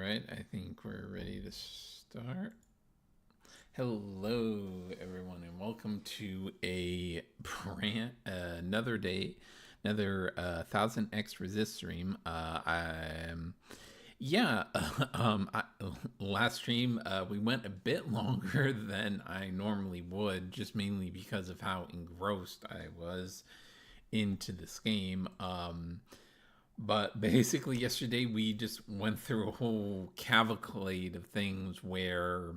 right, I think we're ready to start. Hello, everyone, and welcome to another day, another 1000XResist stream. Yeah, last stream we went a bit longer than I normally would, just mainly because of how engrossed I was into this game. But basically, yesterday we just went through a whole cavalcade of things where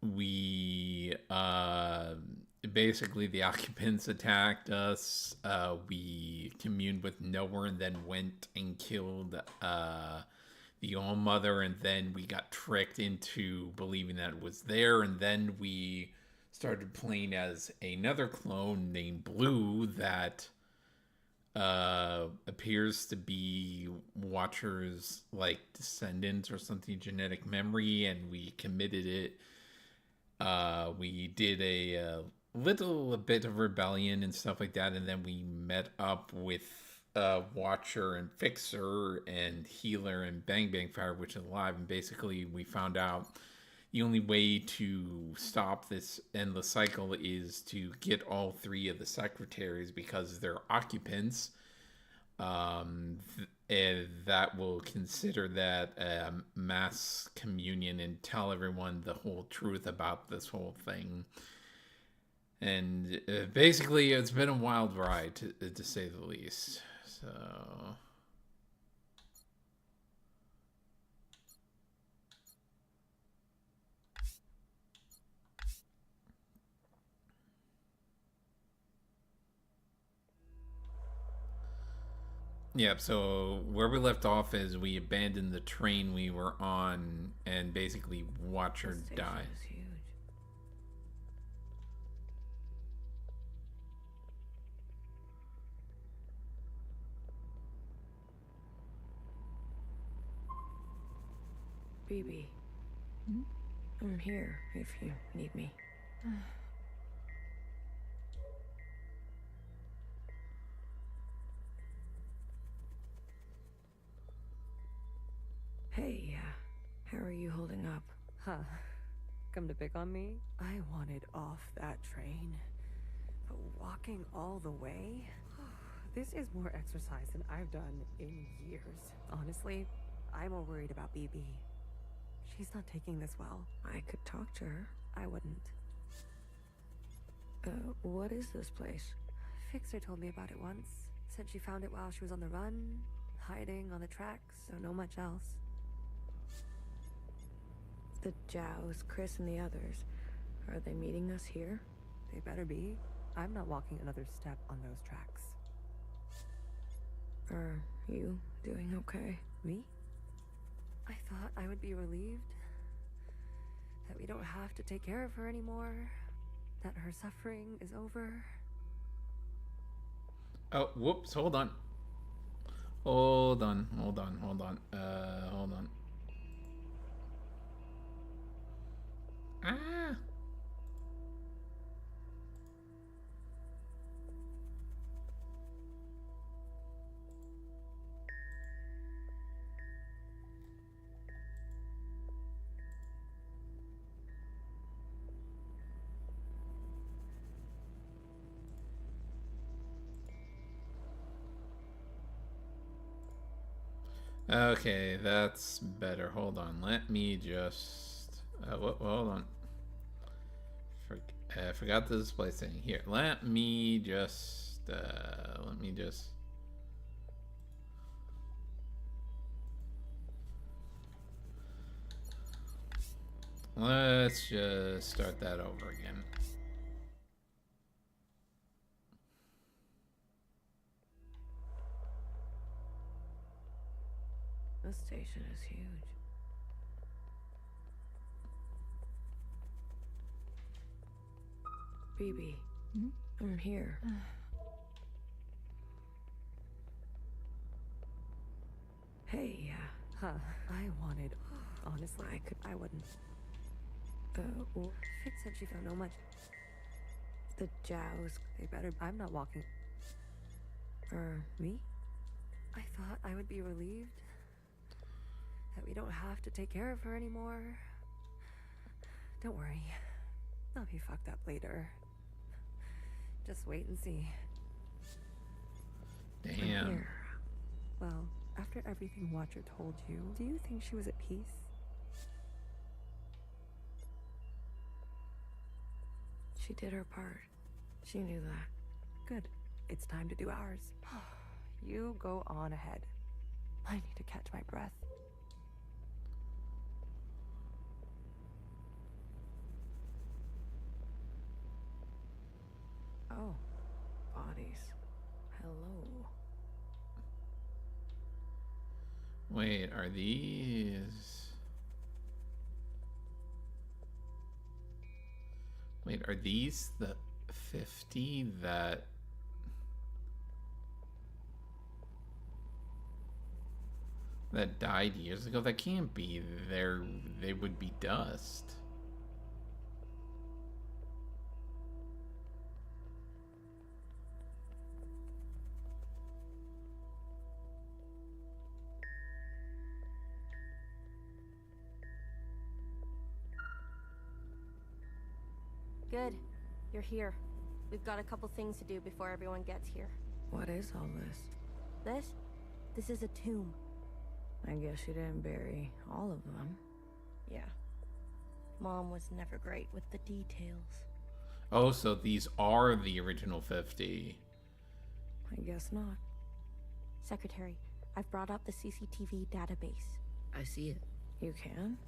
we basically the occupants attacked us. We communed with Nowhere and then went and killed the All Mother, and then we got tricked into believing that it was there, and then we started playing as another clone named Blue that appears to be Watcher's like descendant or something, genetic memory, and we committed it. We did a little bit of rebellion and stuff like that, and then we met up with Watcher and Fixer and Healer and Bang Bang Fire, which is alive, and basically we found out the only way to stop this endless cycle is to get all three of the secretaries because they're occupants. And that will consider that mass communion and tell everyone the whole truth about this whole thing. And basically, it's been a wild ride, to say the least. So. Yeah, so where we left off is we abandoned the train we were on and basically watch her die. Is huge. BB. Hmm? I'm here if you need me. Hey, how are you holding up? Huh. Come to pick on me? I wanted off that train. But walking all the way? This is more exercise than I've done in years. Honestly, I'm more worried about BB. She's not taking this well. I could talk to her. I wouldn't. What is this place? Fixer told me about it once. Said she found it while she was on the run, hiding on the tracks, so no much else. The Jows, Chris, and the others. Are they meeting us here? They better be. I'm not walking another step on those tracks. Are you doing okay? Me? I thought I would be relieved that we don't have to take care of her anymore, that her suffering is over. Oh, whoops, hold on. Hold on. Hold on. Ah! Okay, that's better. Hold on. Let me just... hold on. I forgot the display setting. Here, let me just... Let's just start that over again. This station is huge. BB. Hmm? I'm here. Hey, Huh. I wanted... Honestly, I wouldn't. Fix said she found no much. The Jows. They better... I'm not walking... Are Me? I thought I would be relieved that we don't have to take care of her anymore. Don't worry. I'll be fucked up later. Just wait and see. Damn. Well, after everything Watcher told you, do you think she was at peace? She did her part. She knew that. Good. It's time to do ours. You go on ahead. I need to catch my breath. Oh, bodies. Hello. Wait, are these... Wait, are these the 50 that... that died years ago? That can't be. They would be dust. Good. You're here. We've got a couple things to do before everyone gets here. What is all this? This is a tomb. I guess you didn't bury all of them. Yeah. Mom was never great with the details. Oh, so these are the original 50. I guess not. Secretary, I've brought up the CCTV database. I see it. You can?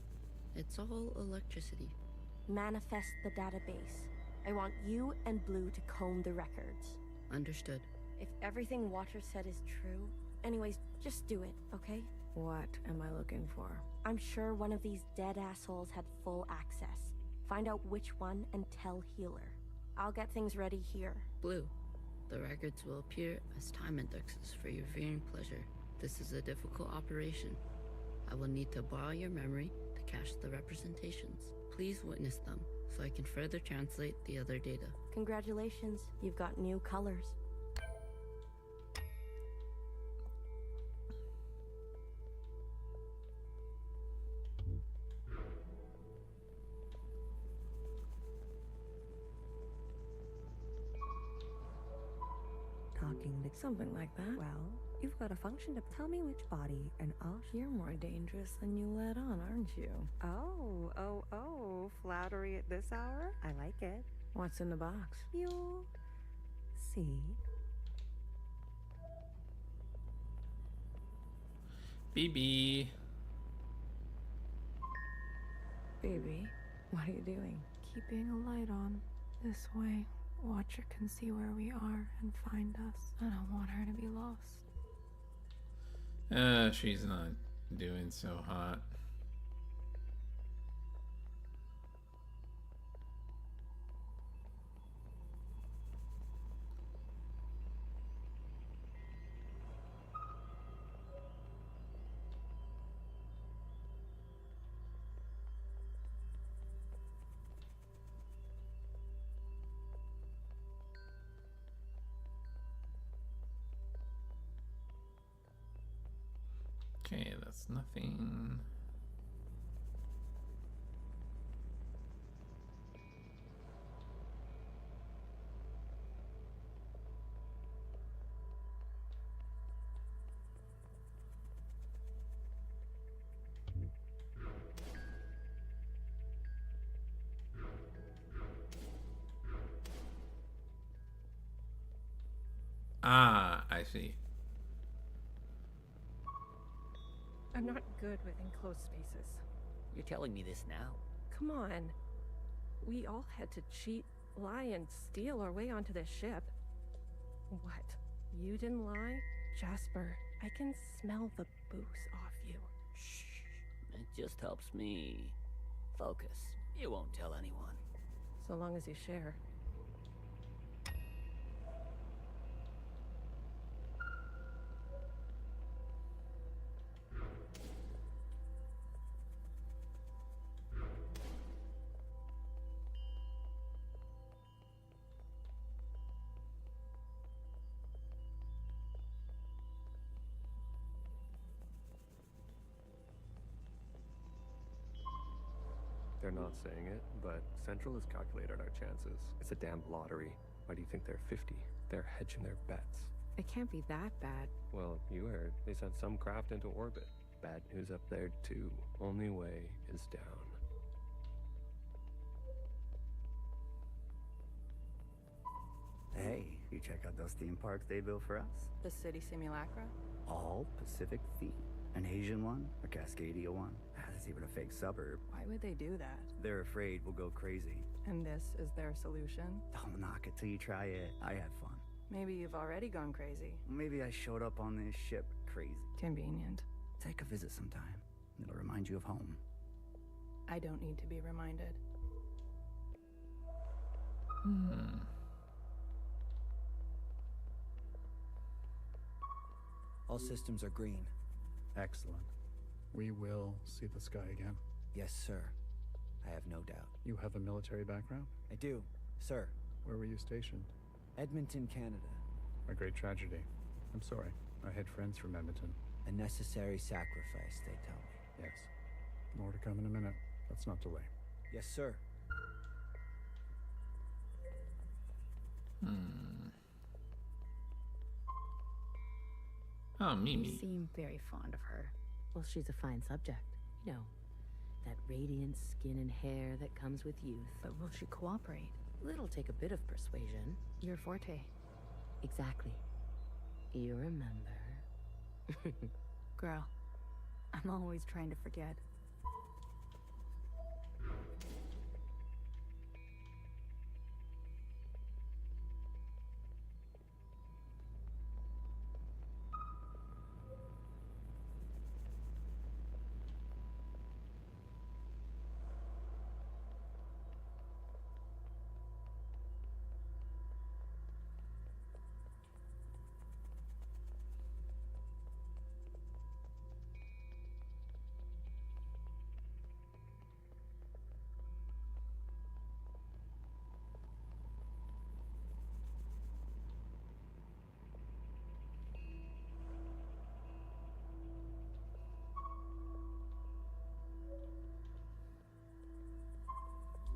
It's all electricity. Manifest the database. I want you and Blue to comb the records. Understood. If everything Watcher said is true... Anyways, just do it, okay? What am I looking for? I'm sure one of these dead assholes had full access. Find out which one and tell Healer. I'll get things ready here. Blue, the records will appear as time indexes for your viewing pleasure. This is a difficult operation. I will need to borrow your memory to cache the representations. Please witness them so I can further translate the other data. Congratulations, you've got new colors. Talking to Something like that. Well, you've got a function to tell me which body, and I'll You're more dangerous than you let on, aren't you? Oh, flattery at this hour? I like it. What's in the box? You'll see. BB. Baby, what are you doing? Keeping a light on. This way, Watcher can see where we are and find us. I don't want her to be lost. She's not doing so hot. Okay, that's nothing. Ah, I see. I'm not good with enclosed spaces. You're telling me this now? Come on. We all had to cheat, lie, and steal our way onto this ship. What? You didn't lie? Jasper, I can smell the booze off you. Shh. It just helps me focus. You won't tell anyone. So long as you share. They're not saying it, but Central has calculated our chances. It's a damn lottery. Why do you think they're 50? They're hedging their bets. It can't be that bad. Well, you heard. They sent some craft into orbit. Bad news up there, too. Only way is down. Hey, you check out those theme parks they built for us? The city simulacra? All Pacific theme. An Asian one, a Cascadia one. There's even a fake suburb. Why would they do that? They're afraid we'll go crazy. And this is their solution? Don't knock it till you try it. I had fun. Maybe you've already gone crazy. Maybe I showed up on this ship crazy. Convenient. Take a visit sometime. It'll remind you of home. I don't need to be reminded. All systems are green. Excellent. We will see the sky again. Yes, sir. I have no doubt. You have a military background? I do, sir. Where were you stationed? Edmonton, Canada. A great tragedy. I'm sorry. I had friends from Edmonton. A necessary sacrifice, they tell me. Yes. More to come in a minute. Let's not delay. Yes, sir. Oh, Mimi. You seem very fond of her. Well, she's a fine subject. You know, that radiant skin and hair that comes with youth. But will she cooperate? It'll take a bit of persuasion. Your forte. Exactly. You remember. Girl, I'm always trying to forget.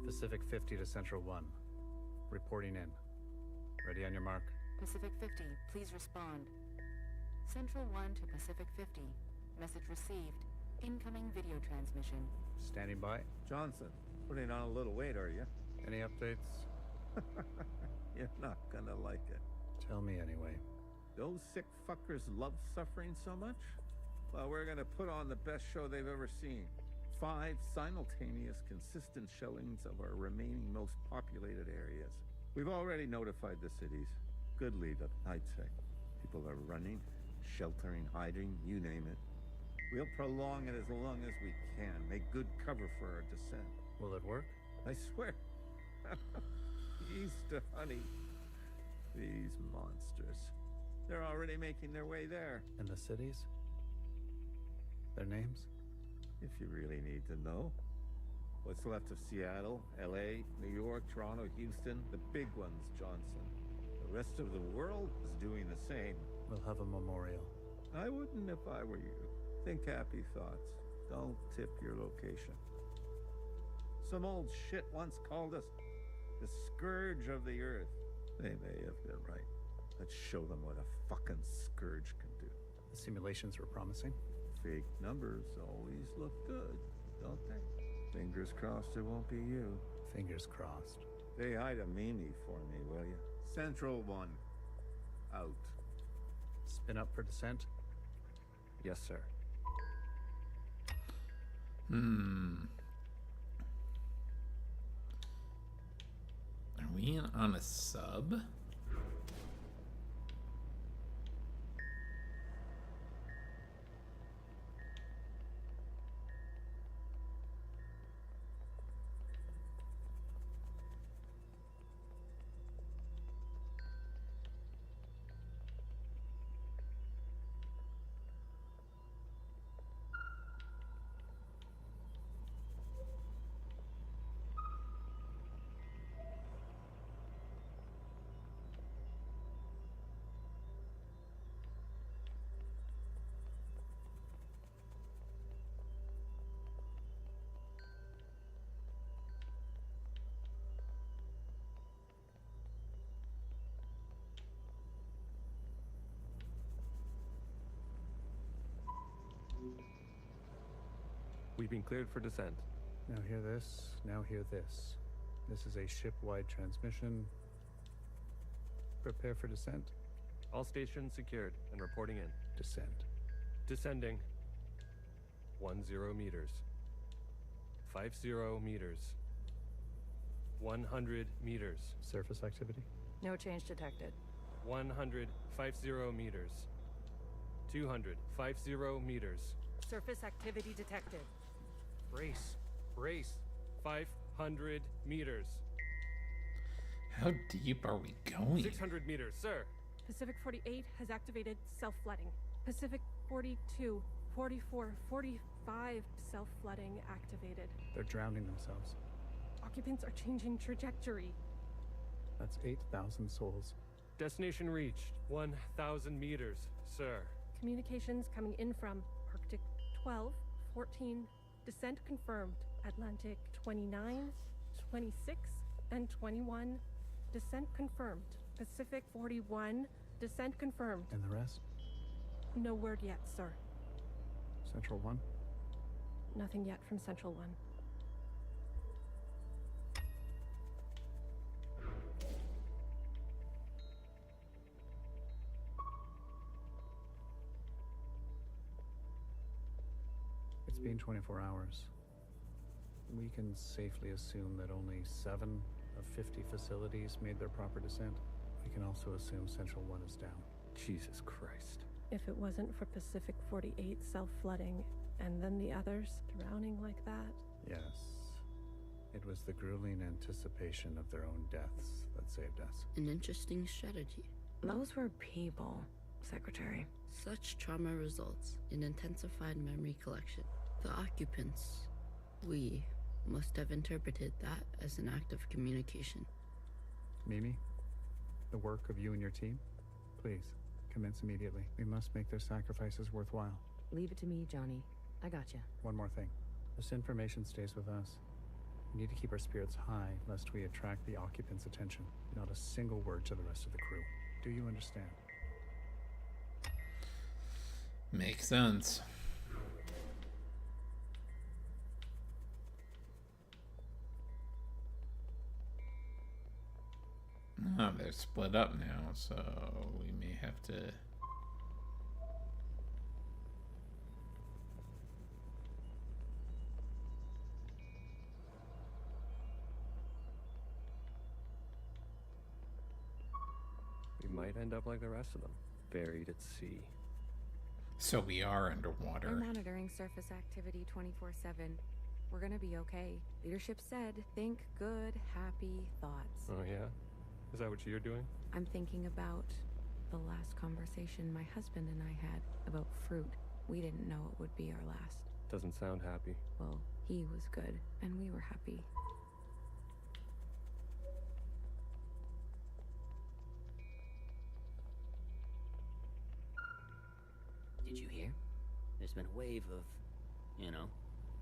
Pacific 50 to Central 1. Reporting in. Ready on your mark. Pacific 50, please respond. Central 1 to Pacific 50. Message received. Incoming video transmission. Standing by. Johnson, putting on a little weight, are you? Any updates? You're not gonna like it. Tell me anyway. Those sick fuckers love suffering so much? Well, we're gonna put on the best show they've ever seen. 5 simultaneous, consistent showings of our remaining most populated areas. We've already notified the cities. Good lead up, I'd say. People are running, sheltering, hiding, you name it. We'll prolong it as long as we can, make good cover for our descent. Will it work? I swear. Easter, honey. These monsters. They're already making their way there. And the cities? Their names? If you really need to know. What's left of Seattle, LA, New York, Toronto, Houston, the big ones, Johnson. The rest of the world is doing the same. We'll have a memorial. I wouldn't if I were you. Think happy thoughts. Don't tip your location. Some old shit once called us the scourge of the earth. They may have been right. Let's show them what a fucking scourge can do. The simulations were promising. Fake numbers always look good, don't they? Fingers crossed it won't be you. Fingers crossed. Say hi to Mimi for me, will you? Central 1. Out. Spin up for descent? Yes, sir. Are we on a sub? We've been cleared for descent. Now hear this, now hear this. This is a ship-wide transmission. Prepare for descent. All stations secured and reporting in. Descend. Descending. 10 meters. 50 meters. 100 meters. Surface activity? No change detected. 100, 50 meters. 200, 50 meters. Surface activity detected. Brace. Brace. 500 meters. How deep are we going? 600 meters, sir. Pacific 48 has activated self-flooding. Pacific 42, 44, 45 self-flooding activated. They're drowning themselves. Occupants are changing trajectory. That's 8,000 souls. Destination reached. 1,000 meters, sir. Communications coming in from Arctic 12, 14, descent confirmed. Atlantic 29, 26, and 21, descent confirmed. Pacific 41, descent confirmed. And the rest? No word yet, sir. Central 1? Nothing yet from Central 1. It's been 24 hours. We can safely assume that only 7 of 50 facilities made their proper descent. We can also assume Central 1 is down. Jesus Christ. If it wasn't for Pacific 48 self-flooding, and then the others drowning like that. Yes. It was the grueling anticipation of their own deaths that saved us. An interesting strategy. Those were people, Secretary. Such trauma results in intensified memory collection. The occupants, we must have interpreted that as an act of communication. Mimi, the work of you and your team, please, commence immediately. We must make their sacrifices worthwhile. Leave it to me, Johnny. I got you. One more thing. This information stays with us. We need to keep our spirits high, lest we attract the occupants' attention. Not a single word to the rest of the crew. Do you understand? Makes sense. Oh, they're split up now, so we may have to... We might end up like the rest of them, buried at sea. So we are underwater. We're monitoring surface activity 24/7. We're gonna be okay. Leadership said, think good, happy thoughts. Oh yeah? Is that what you're doing? I'm thinking about the last conversation my husband and I had about fruit. We didn't know it would be our last. Doesn't sound happy. Well, he was good, and we were happy. Did you hear? There's been a wave of,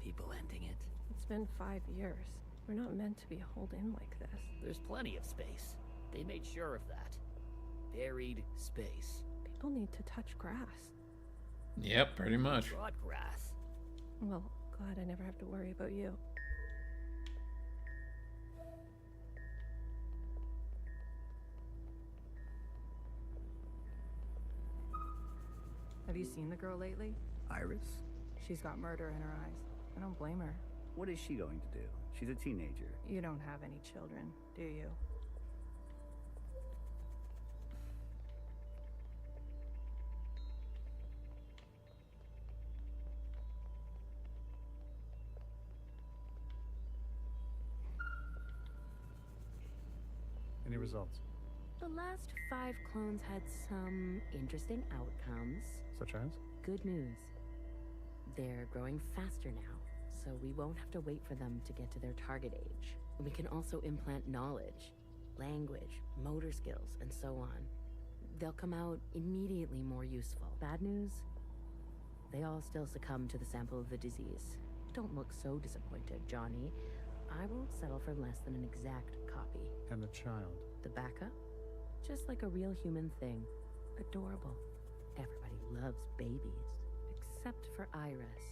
people ending it. It's been 5 years. We're not meant to be holed in like this. There's plenty of space. They made sure of that. Buried space. People need to touch grass. Yep, pretty much. Broad grass. Well, glad I never have to worry about you. Have you seen the girl lately? Iris? She's got murder in her eyes. I don't blame her. What is she going to do? She's a teenager. You don't have any children, do you? Any results? The last 5 clones had some interesting outcomes. Such as? Good news. They're growing faster now, so we won't have to wait for them to get to their target age. We can also implant knowledge, language, motor skills, and so on. They'll come out immediately more useful. Bad news? They all still succumb to the sample of the disease. Don't look so disappointed, Johnny. I won't settle for less than an exact copy. And the child? The backup? Just like a real human thing. Adorable. Everybody loves babies. Except for Iris.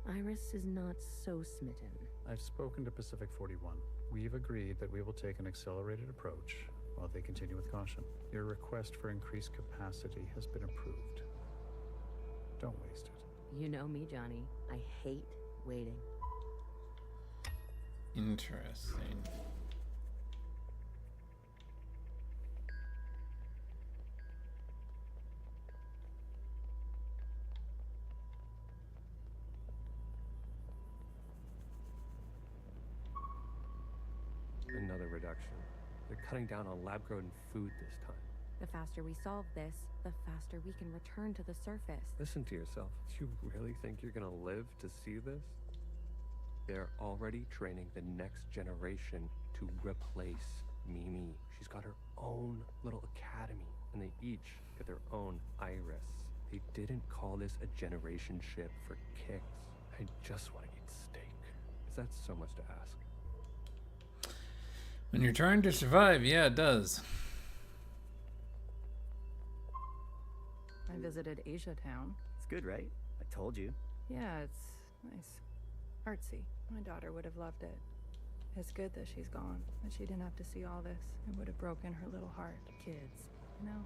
Iris is not so smitten. I've spoken to Pacific 41. We've agreed that we will take an accelerated approach while they continue with caution. Your request for increased capacity has been approved. Don't waste it. You know me, Johnny. I hate waiting. Interesting. Another reduction. They're cutting down on lab-grown food this time. The faster we solve this, the faster we can return to the surface. Listen to yourself. Do you really think you're gonna live to see this? They're already training the next generation to replace Mimi. She's got her own little academy, and they each get their own Iris. They didn't call this a generation ship for kicks. I just want to eat steak. Is that so much to ask? When you're trying to survive, yeah, it does. I visited Asia Town. It's good, right? I told you. Yeah, it's nice. Artsy. My daughter would have loved it. It's good that she's gone, that she didn't have to see all this. It would have broken her little heart. Kids, you know?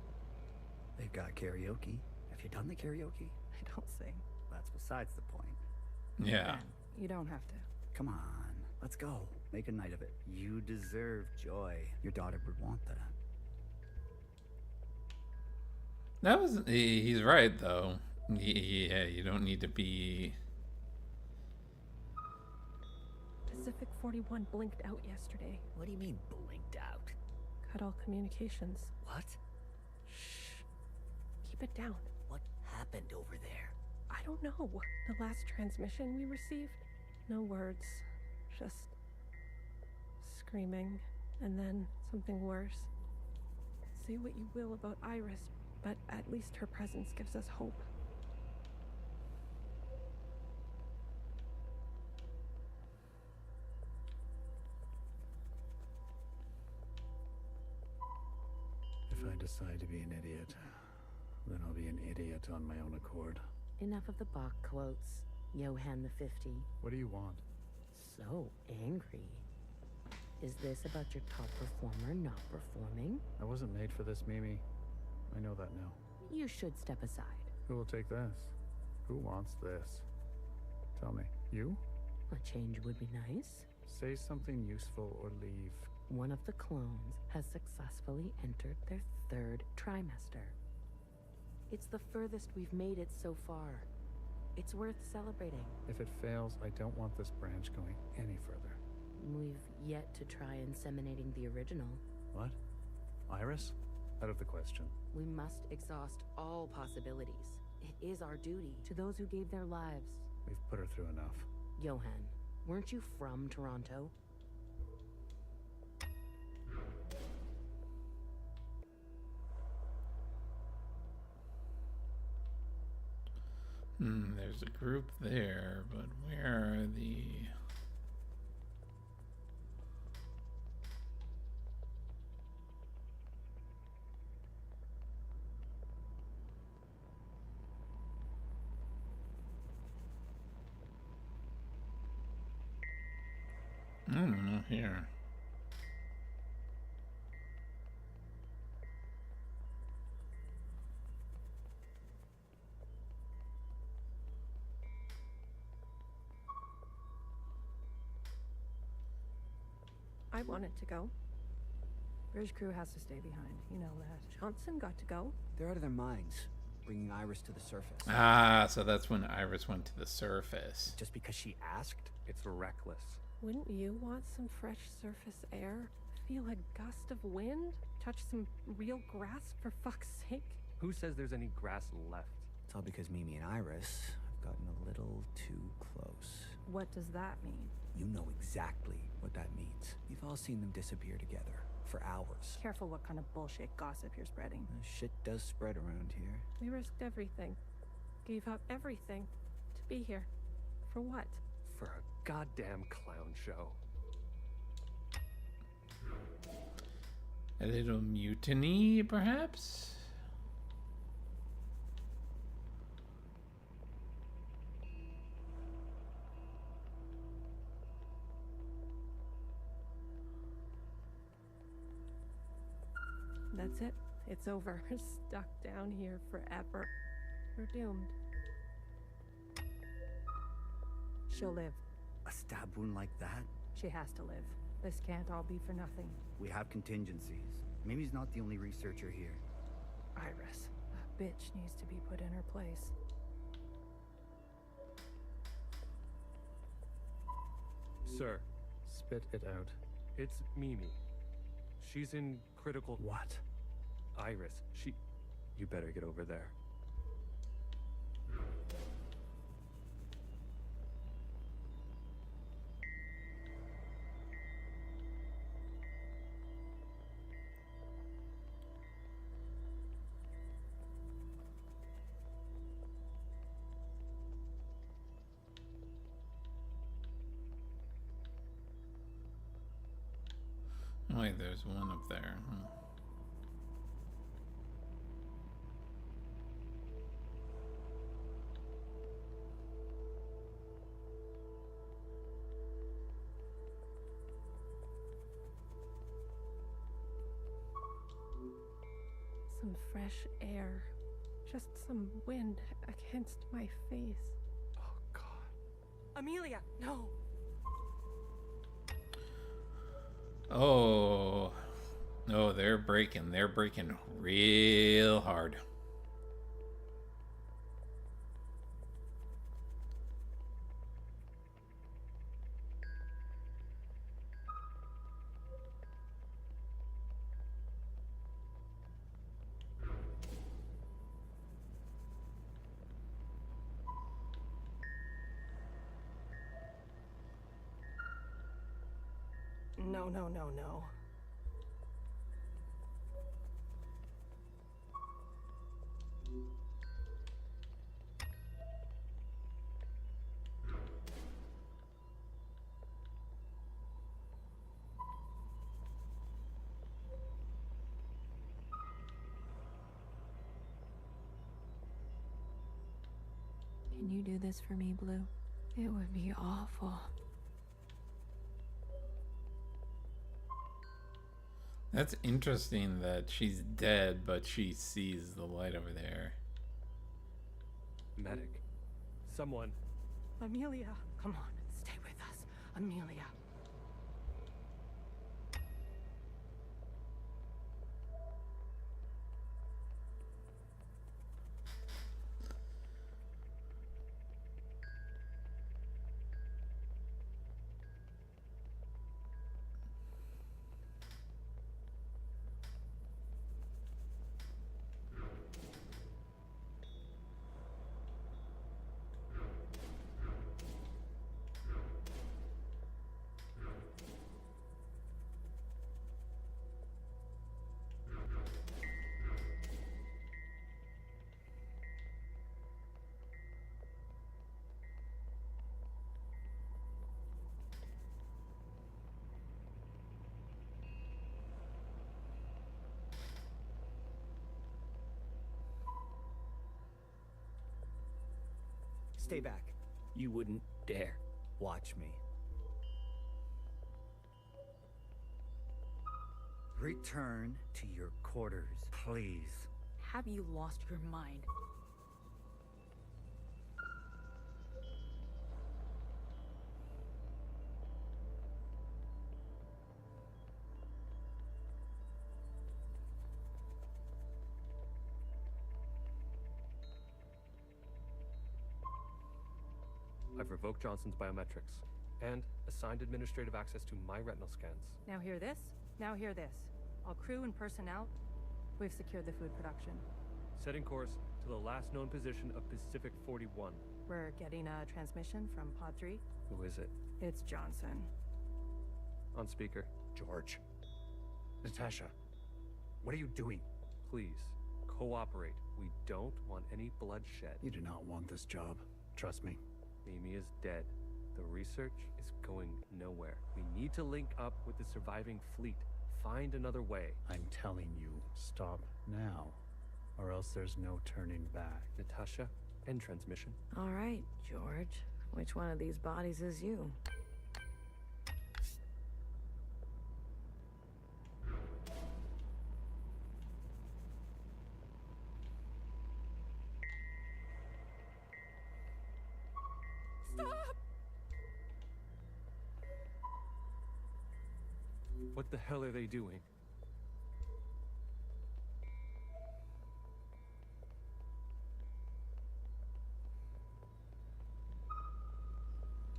They've got karaoke. Have you done the karaoke? I don't sing. That's besides the point. Yeah. You don't have to. Come on, let's go. Make a night of it. You deserve joy. Your daughter would want that. That was, he's right though. Yeah, you don't need to be. Pacific 41 blinked out yesterday. What do you mean, blinked out? Cut all communications. What? Shh. Keep it down. What happened over there? I don't know. The last transmission we received, no words. Just screaming, and then something worse. Say what you will about Iris, but at least her presence gives us hope. If I decide to be an idiot, then I'll be an idiot on my own accord. Enough of the Bach quotes. Johann the 50. What do you want? So angry. Is this about your top performer not performing? I wasn't made for this, Mimi. I know that now. You should step aside. Who will take this? Who wants this? Tell me. You? A change would be nice. Say something useful or leave. One of the clones has successfully entered their 3rd trimester. It's the furthest we've made it so far. It's worth celebrating. If it fails, I don't want this branch going any further. We've yet to try inseminating the original. What? Iris? Out of the question. We must exhaust all possibilities. It is our duty to those who gave their lives. We've put her through enough. Johann, weren't you from Toronto? There's a group there, but where are the... I don't know here. I wanted to go. Bridge crew has to stay behind. You know that. Johnson got to go. They're out of their minds, bringing Iris to the surface. Ah, so that's when Iris went to the surface. Just because she asked? It's reckless. Wouldn't you want some fresh surface air? Feel a gust of wind? Touch some real grass, for fuck's sake? Who says there's any grass left? It's all because Mimi and Iris have gotten a little too close. What does that mean? You know exactly what that means. You've all seen them disappear together for hours. Careful what kind of bullshit gossip you're spreading. Shit does spread around here. We risked everything. Gave up everything to be here. For what? For a goddamn clown show. A little mutiny, perhaps? That's it. It's over. We're stuck down here forever. We're doomed. She'll live. A stab wound like that? She has to live. This can't all be for nothing. We have contingencies. Mimi's not the only researcher here. Iris. A bitch needs to be put in her place. Sir. Spit it out. It's Mimi. She's in critical... What? Iris. You better get over there. Wait, there's one up there. Some fresh air. Just some wind against my face. Oh, God. Amelia, no! Oh. Oh, they're breaking. They're breaking real hard. No, no, no, no. Can you do this for me, Blue? It would be awful. That's interesting that she's dead, but she sees the light over there. Medic. Someone. Amelia, come on, stay with us. Amelia. Stay back. You wouldn't dare. Watch me. Return to your quarters, please. Have you lost your mind? I've revoked Johnson's biometrics and assigned administrative access to my retinal scans. Now hear this. Now hear this. All crew and personnel, we've secured the food production. Setting course to the last known position of Pacific 41. We're getting a transmission from Pod 3. Who is it? It's Johnson. On speaker. George. Natasha. What are you doing? Please, cooperate. We don't want any bloodshed. You do not want this job. Trust me. Mimi is dead. The research is going nowhere. We need to link up with the surviving fleet. Find another way. I'm telling you, stop now, or else there's no turning back. Natasha, end transmission. All right, George. Which one of these bodies is you? What the hell are they doing?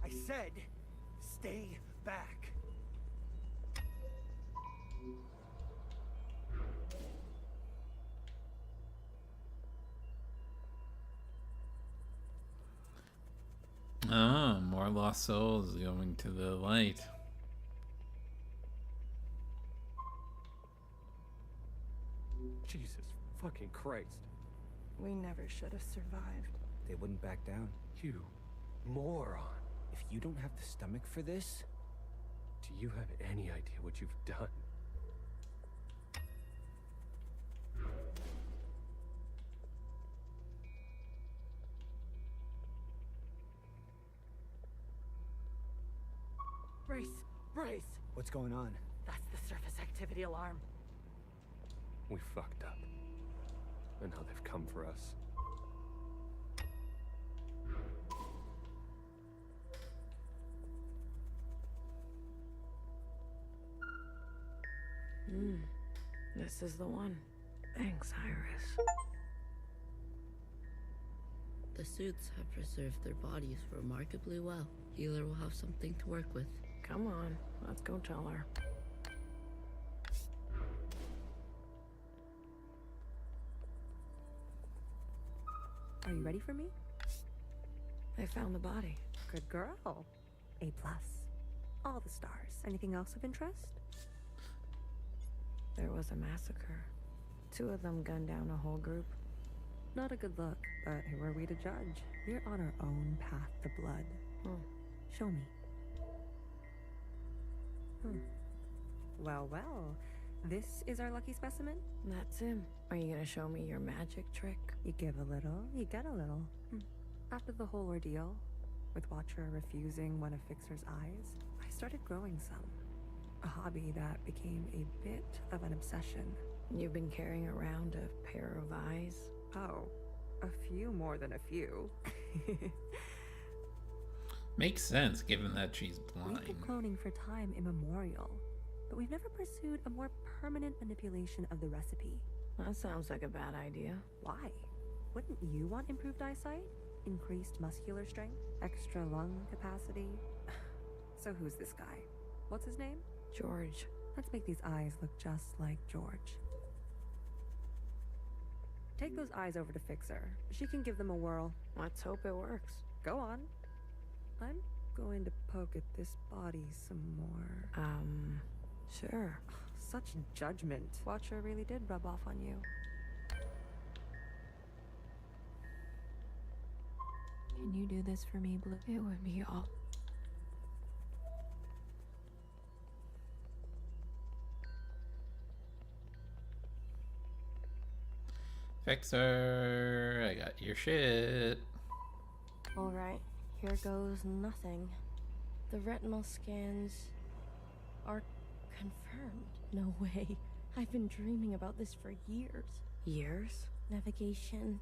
I said, stay back. Oh, more lost souls going to the light. Jesus fucking Christ. We never should have survived. They wouldn't back down. You moron. If you don't have the stomach for this... Do you have any idea what you've done? Brace! What's going on? That's the surface activity alarm. We fucked up. And now they've come for us. This is the one. Thanks, Iris. The suits have preserved their bodies remarkably well. Healer will have something to work with. Come on, let's go tell her. Are you ready for me? They found the body. Good girl. A+. All the stars. Anything else of interest? There was a massacre. 2 of them gunned down a whole group. Not a good look, but who are we to judge? We're on our own path to blood. Show me. Well, this is our lucky specimen? That's him. Are you gonna show me your magic trick? You give a little, you get a little. After the whole ordeal, with Watcher refusing one of Fixer's eyes, I started growing some. A hobby that became a bit of an obsession. You've been carrying around a pair of eyes? Oh, a few more than a few. Makes sense, given that she's We've blind. been cloning for time immemorial, but we've never pursued a more permanent manipulation of the recipe. That sounds like a bad idea. Why? Wouldn't you want improved eyesight? Increased muscular strength? Extra lung capacity? So who's this guy? What's his name? George. Let's make these eyes look just like George. Take those eyes over to Fixer. She can give them a whirl. Let's hope it works. Go on. I'm going to poke at this body some more. Sure. Such judgment. Watcher really did rub off on you. Can you do this for me, Blue? It would be all. Fixer, I got your shit. Alright, here goes nothing. The retinal scans are confirmed. No way. I've been dreaming about this for years. Years? Navigation,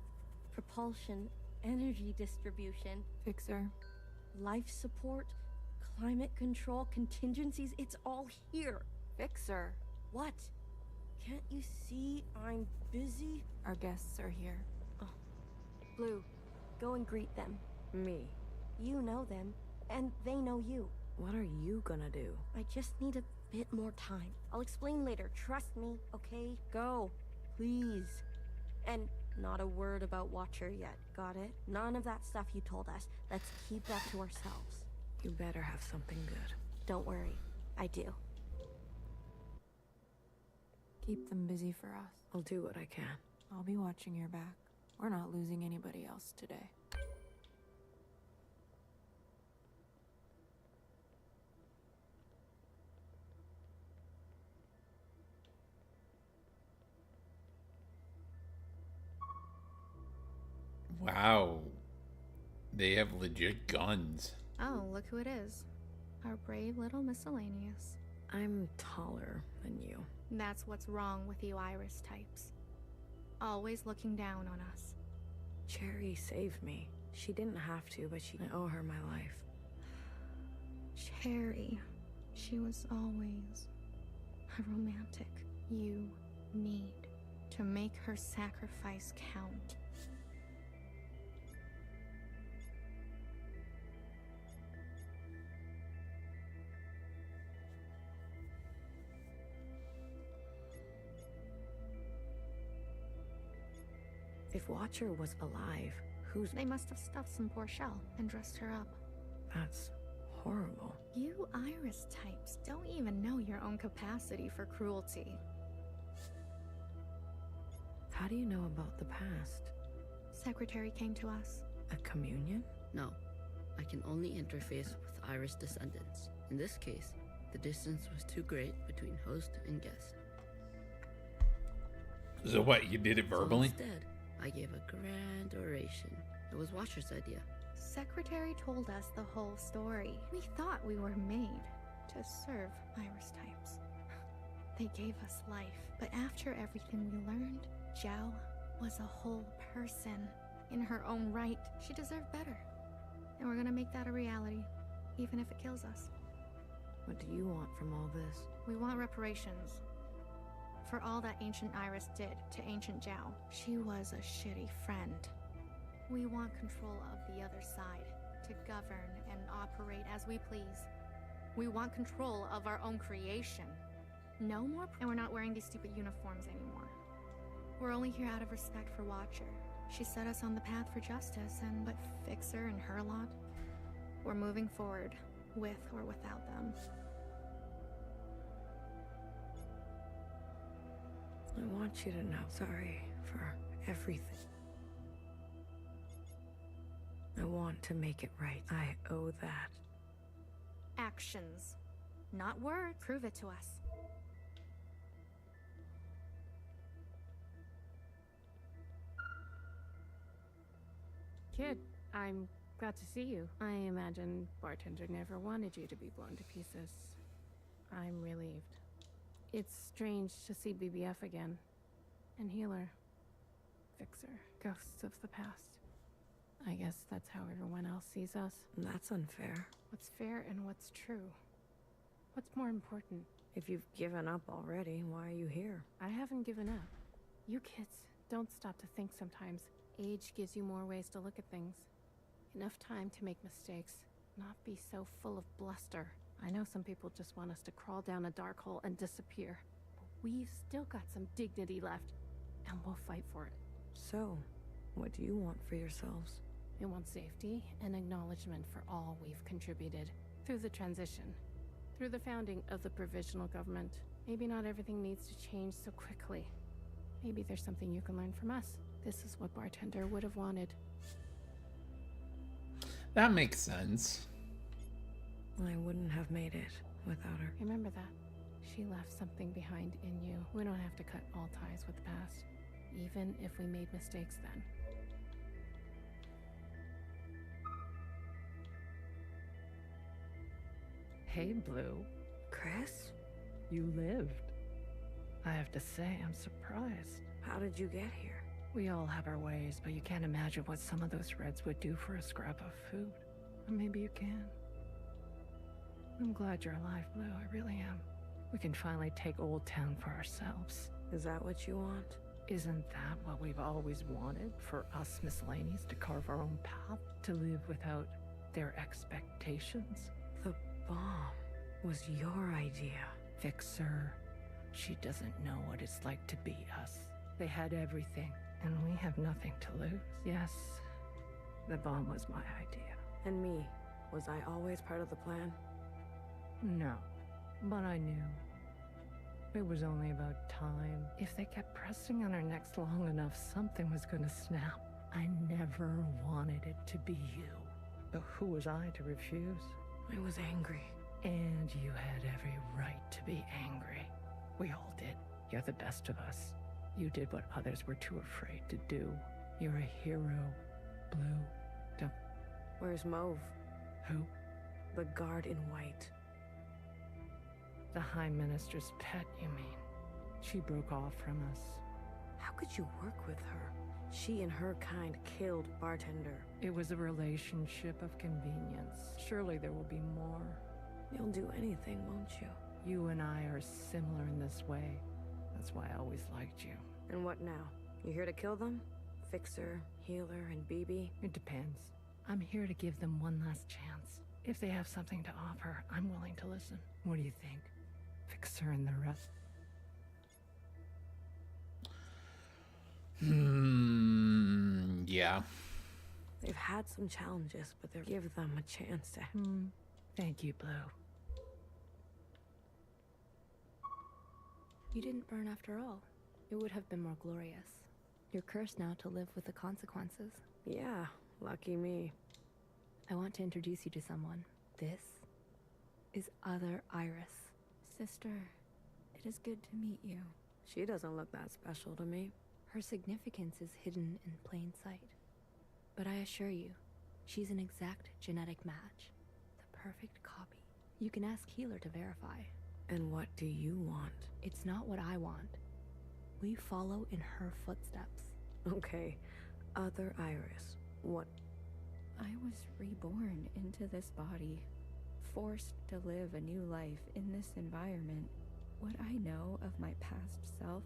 propulsion, energy distribution, Fixer. life support, climate control, contingencies, it's all here. Fixer. What? Can't you see I'm busy? Our guests are here. Oh. Blue, go and greet them. Me. You know them, and they know you. What are you gonna do? I just need a bit more time. I'll explain later, trust me, okay? Go, please. And not a word about Watcher yet, got it? None of that stuff you told us. Let's keep that to ourselves. You better have something good. Don't worry, I do. Keep them busy for us. I'll do what I can. I'll be watching your back. We're not losing anybody else today. Wow. They have legit guns. Oh, look who it is. Our brave little miscellaneous. I'm taller than you. That's what's wrong with you Iris types. Always looking down on us. Cherry saved me. She didn't have to, but I owe her my life. Cherry. She was always a romantic. You need to make her sacrifice count. If Watcher was alive, who's... They must have stuffed some poor shell and dressed her up. That's horrible. You Iris types don't even know your own capacity for cruelty. How do you know about the past? Secretary came to us. A communion? No, I can only interface with Iris descendants. In this case, the distance was too great between host and guest. So what, you did it verbally? So instead, I gave a grand oration. It was Watcher's idea. Secretary told us the whole story. We thought we were made to serve Iris types. They gave us life, but after everything we learned, Zhao was a whole person. In her own right, she deserved better. And we're gonna make that a reality, even if it kills us. What do you want from all this? We want reparations. For all that Ancient Iris did to Ancient Zhao. She was a shitty friend. We want control of the other side, to govern and operate as we please. We want control of our own creation. No more, and we're not wearing these stupid uniforms anymore. We're only here out of respect for Watcher. She set us on the path for justice, and but Fixer and her lot, we're moving forward, with or without them. I want you to know. Sorry for everything. I want to make it right. I owe that. Actions, not words. Prove it to us. Kid, I'm glad to see you. I imagine Bartender never wanted you to be blown to pieces. I'm relieved. It's strange to see BBF again. And Healer. Fixer. Ghosts of the past. I guess that's how everyone else sees us. That's unfair. What's fair and what's true? What's more important? If you've given up already, why are you here? I haven't given up. You kids don't stop to think sometimes. Age gives you more ways to look at things. Enough time to make mistakes, not be so full of bluster. I know some people just want us to crawl down a dark hole and disappear. But we've still got some dignity left, and we'll fight for it. So, what do you want for yourselves? I want safety and acknowledgement for all we've contributed through the transition, through the founding of the Provisional government. Maybe not everything needs to change so quickly. Maybe there's something you can learn from us. This is what Bartender would have wanted. That makes sense. I wouldn't have made it without her. Remember that. She left something behind in you. We don't have to cut all ties with the past, even if we made mistakes then. Hey, Blue. Chris? You lived. I have to say, I'm surprised. How did you get here? We all have our ways, but you can't imagine what some of those Reds would do for a scrap of food. Or maybe you can. I'm glad you're alive, Blue. I really am. We can finally take Old Town for ourselves. Is that what you want? Isn't that what we've always wanted? For us miscellaneous to carve our own path? To live without their expectations? The bomb was your idea. Fixer. She doesn't know what it's like to be us. They had everything, and we have nothing to lose. Yes, the bomb was my idea. And me. Was I always part of the plan? No, but I knew. It was only about time. If they kept pressing on our necks long enough, something was gonna snap. I never wanted it to be you. But who was I to refuse? I was angry. And you had every right to be angry. We all did. You're the best of us. You did what others were too afraid to do. You're a hero, Blue. Don't... Where's Mauve? Who? The guard in white. The High Minister's pet, you mean? She broke off from us. How could you work with her? She and her kind killed Bartender. It was a relationship of convenience. Surely there will be more. You'll do anything, won't you? You and I are similar in this way. That's why I always liked you. And what now? You here to kill them? Fixer, healer, and BB? It depends. I'm here to give them one last chance. If they have something to offer, I'm willing to listen. What do you think? Fixer and the rest? Yeah. They've had some challenges, but they'll give them a chance to... Thank you, Blue. You didn't burn after all. It would have been more glorious. You're cursed now to live with the consequences. Yeah, lucky me. I want to introduce you to someone. This is Other Iris. Sister, it is good to meet you. She doesn't look that special to me. Her significance is hidden in plain sight. But I assure you, she's an exact genetic match. The perfect copy. You can ask Healer to verify. And what do you want? It's not what I want. We follow in her footsteps. Okay, Other Iris. What? I was reborn into this body, forced to live a new life in this environment. What I know of my past self,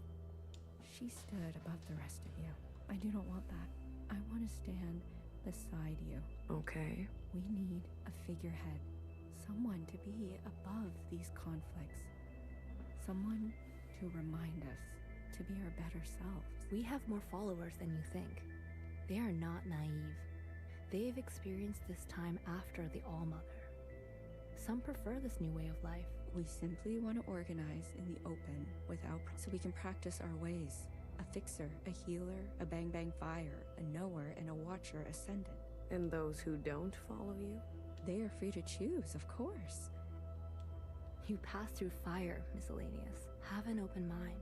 she stood above the rest of you. I do not want that. I want to stand beside you. Okay. We need a figurehead. Someone to be above these conflicts. Someone to remind us to be our better selves. We have more followers than you think. They are not naive. They've experienced this time after the All-Mother. Some prefer this new way of life. We simply want to organize in the open without, so we can practice our ways. A fixer, a healer, a bang-bang fire, a knower, and a watcher ascendant. And those who don't follow you? They are free to choose, of course. You pass through fire, Miscellaneous. Have an open mind.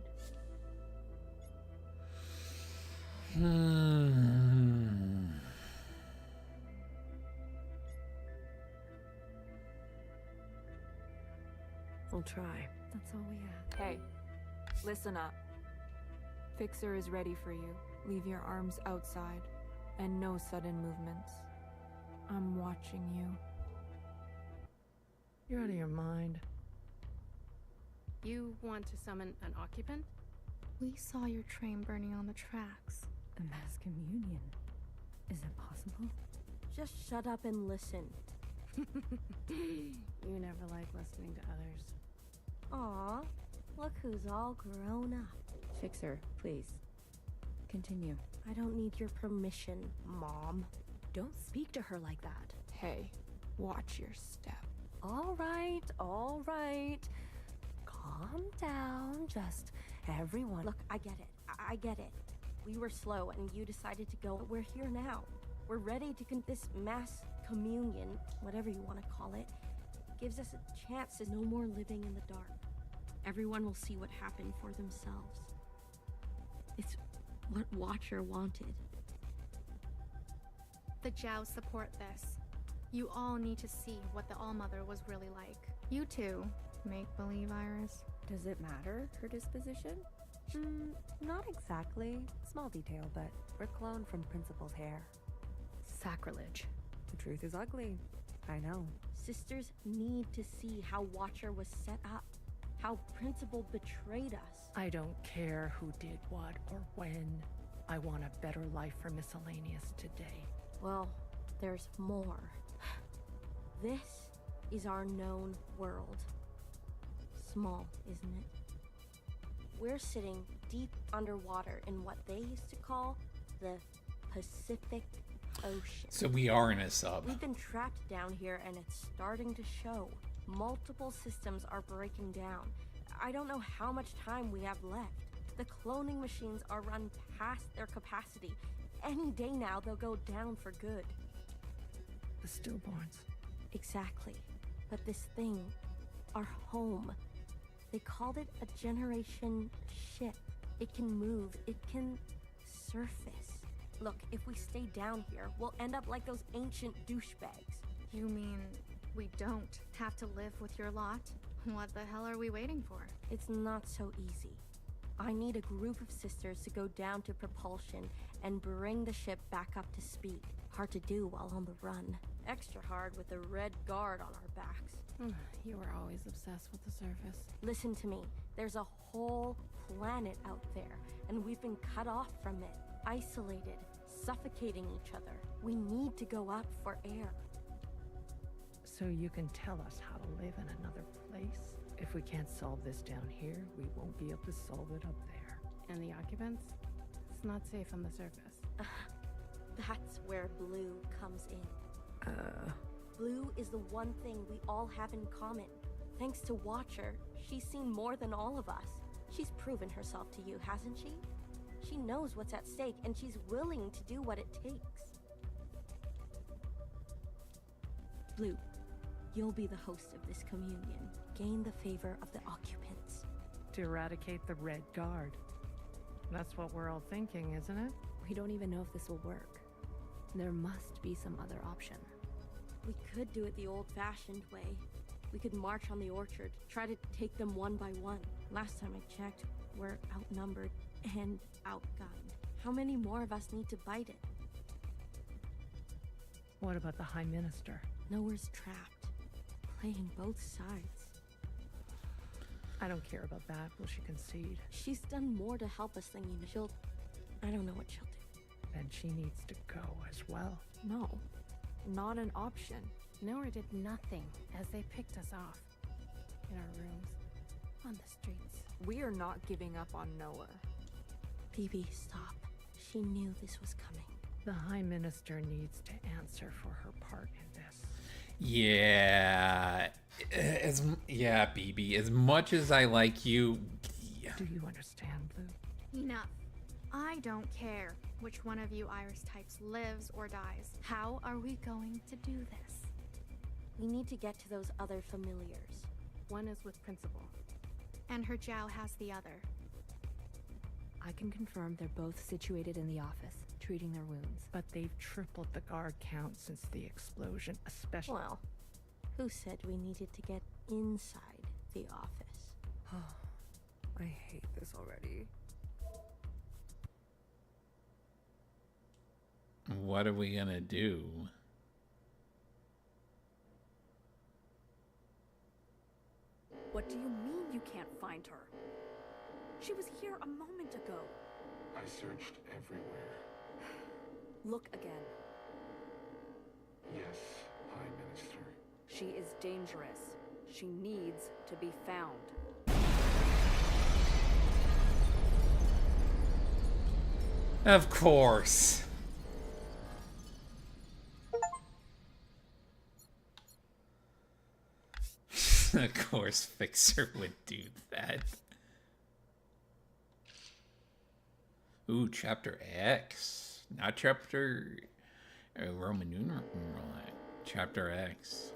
I'll try. That's all we ask. Hey, listen up. Fixer is ready for you. Leave your arms outside, and no sudden movements. I'm watching you. You're out of your mind. You want to summon an occupant? We saw your train burning on the tracks. A mass communion. Is it possible? Just shut up and listen. You never like listening to others. Aw, look who's all grown up. Fixer, please. Continue. I don't need your permission, Mom. Don't speak to her like that. Hey, watch your step. All right. Calm down, just everyone. Look, I get it. I get it. We were slow and you decided to go, but we're here now. We're ready to this mass communion, whatever you want to call it, gives us a chance to no more living in the dark. Everyone will see what happened for themselves. It's what Watcher wanted. The Jows support this. You all need to see what the All-Mother was really like. You too, make-believe Iris. Does it matter, her disposition? Not exactly. Small detail, but we're cloned from Principal's hair. Sacrilege. The truth is ugly. I know. Sisters need to see how Watcher was set up. How Principal betrayed us. I don't care who did what or when. I want a better life for Miscellaneous today. Well, there's more. This is our known world. Small, isn't it? We're sitting deep underwater in what they used to call the Pacific Ocean. So we are in a sub. We've been trapped down here and it's starting to show. Multiple systems are breaking down. I don't know how much time we have left. The cloning machines are run past their capacity. Any day now they'll go down for good. The stillborns. Exactly. But this thing, our home, they called it a generation ship. It can move, it can surface. Look, if we stay down here, we'll end up like those ancient douchebags. You mean we don't have to live with your lot? What the hell are we waiting for? It's not so easy. I need a group of sisters to go down to propulsion and bring the ship back up to speed. Hard to do while on the run. Extra hard with the Red Guard on our backs. You were always obsessed with the surface. Listen to me. There's a whole planet out there, and we've been cut off from it. Isolated, suffocating each other. We need to go up for air. So you can tell us how to live in another place? If we can't solve this down here, we won't be able to solve it up there. And the occupants? It's not safe on the surface. That's where Blue comes in. Blue is the one thing we all have in common. Thanks to Watcher, she's seen more than all of us. She's proven herself to you, hasn't she? She knows what's at stake, and she's willing to do what it takes. Blue, you'll be the host of this communion. Gain the favor of the occupants. To eradicate the Red Guard. That's what we're all thinking, isn't it? We don't even know if this will work. There must be some other option. We could do it the old-fashioned way. We could march on the orchard, try to take them one by one. Last time I checked, we're outnumbered and outgunned. How many more of us need to bite it? What about the High Minister? Nowhere's trapped. Playing both sides. I don't care about that. Will she concede? She's done more to help us than you know. I don't know what she'll do. Then she needs to go as well. No, not an option. Nowhere did nothing as they picked us off. In our rooms, on the streets. We are not giving up on Noah. Phoebe, stop. She knew this was coming. The High Minister needs to answer for her part in this. Yeah. BB, as much as I like you... Yeah. Do you understand, Blue? Enough. I don't care which one of you Iris types lives or dies. How are we going to do this? We need to get to those other familiars. One is with Principal. And her Jiao has the other. I can confirm they're both situated in the office, treating their wounds. But they've tripled the guard count since the explosion, especially... Well, who said we needed to get inside the office? I hate this already. What are we gonna do? What do you mean you can't find her? She was here a moment ago. I searched everywhere. Look again. Yes, High Minister. She is dangerous. She needs to be found. Of course. Of course, Fixer would do that. Ooh, Chapter X. Not Chapter... Roman numeral. Chapter X.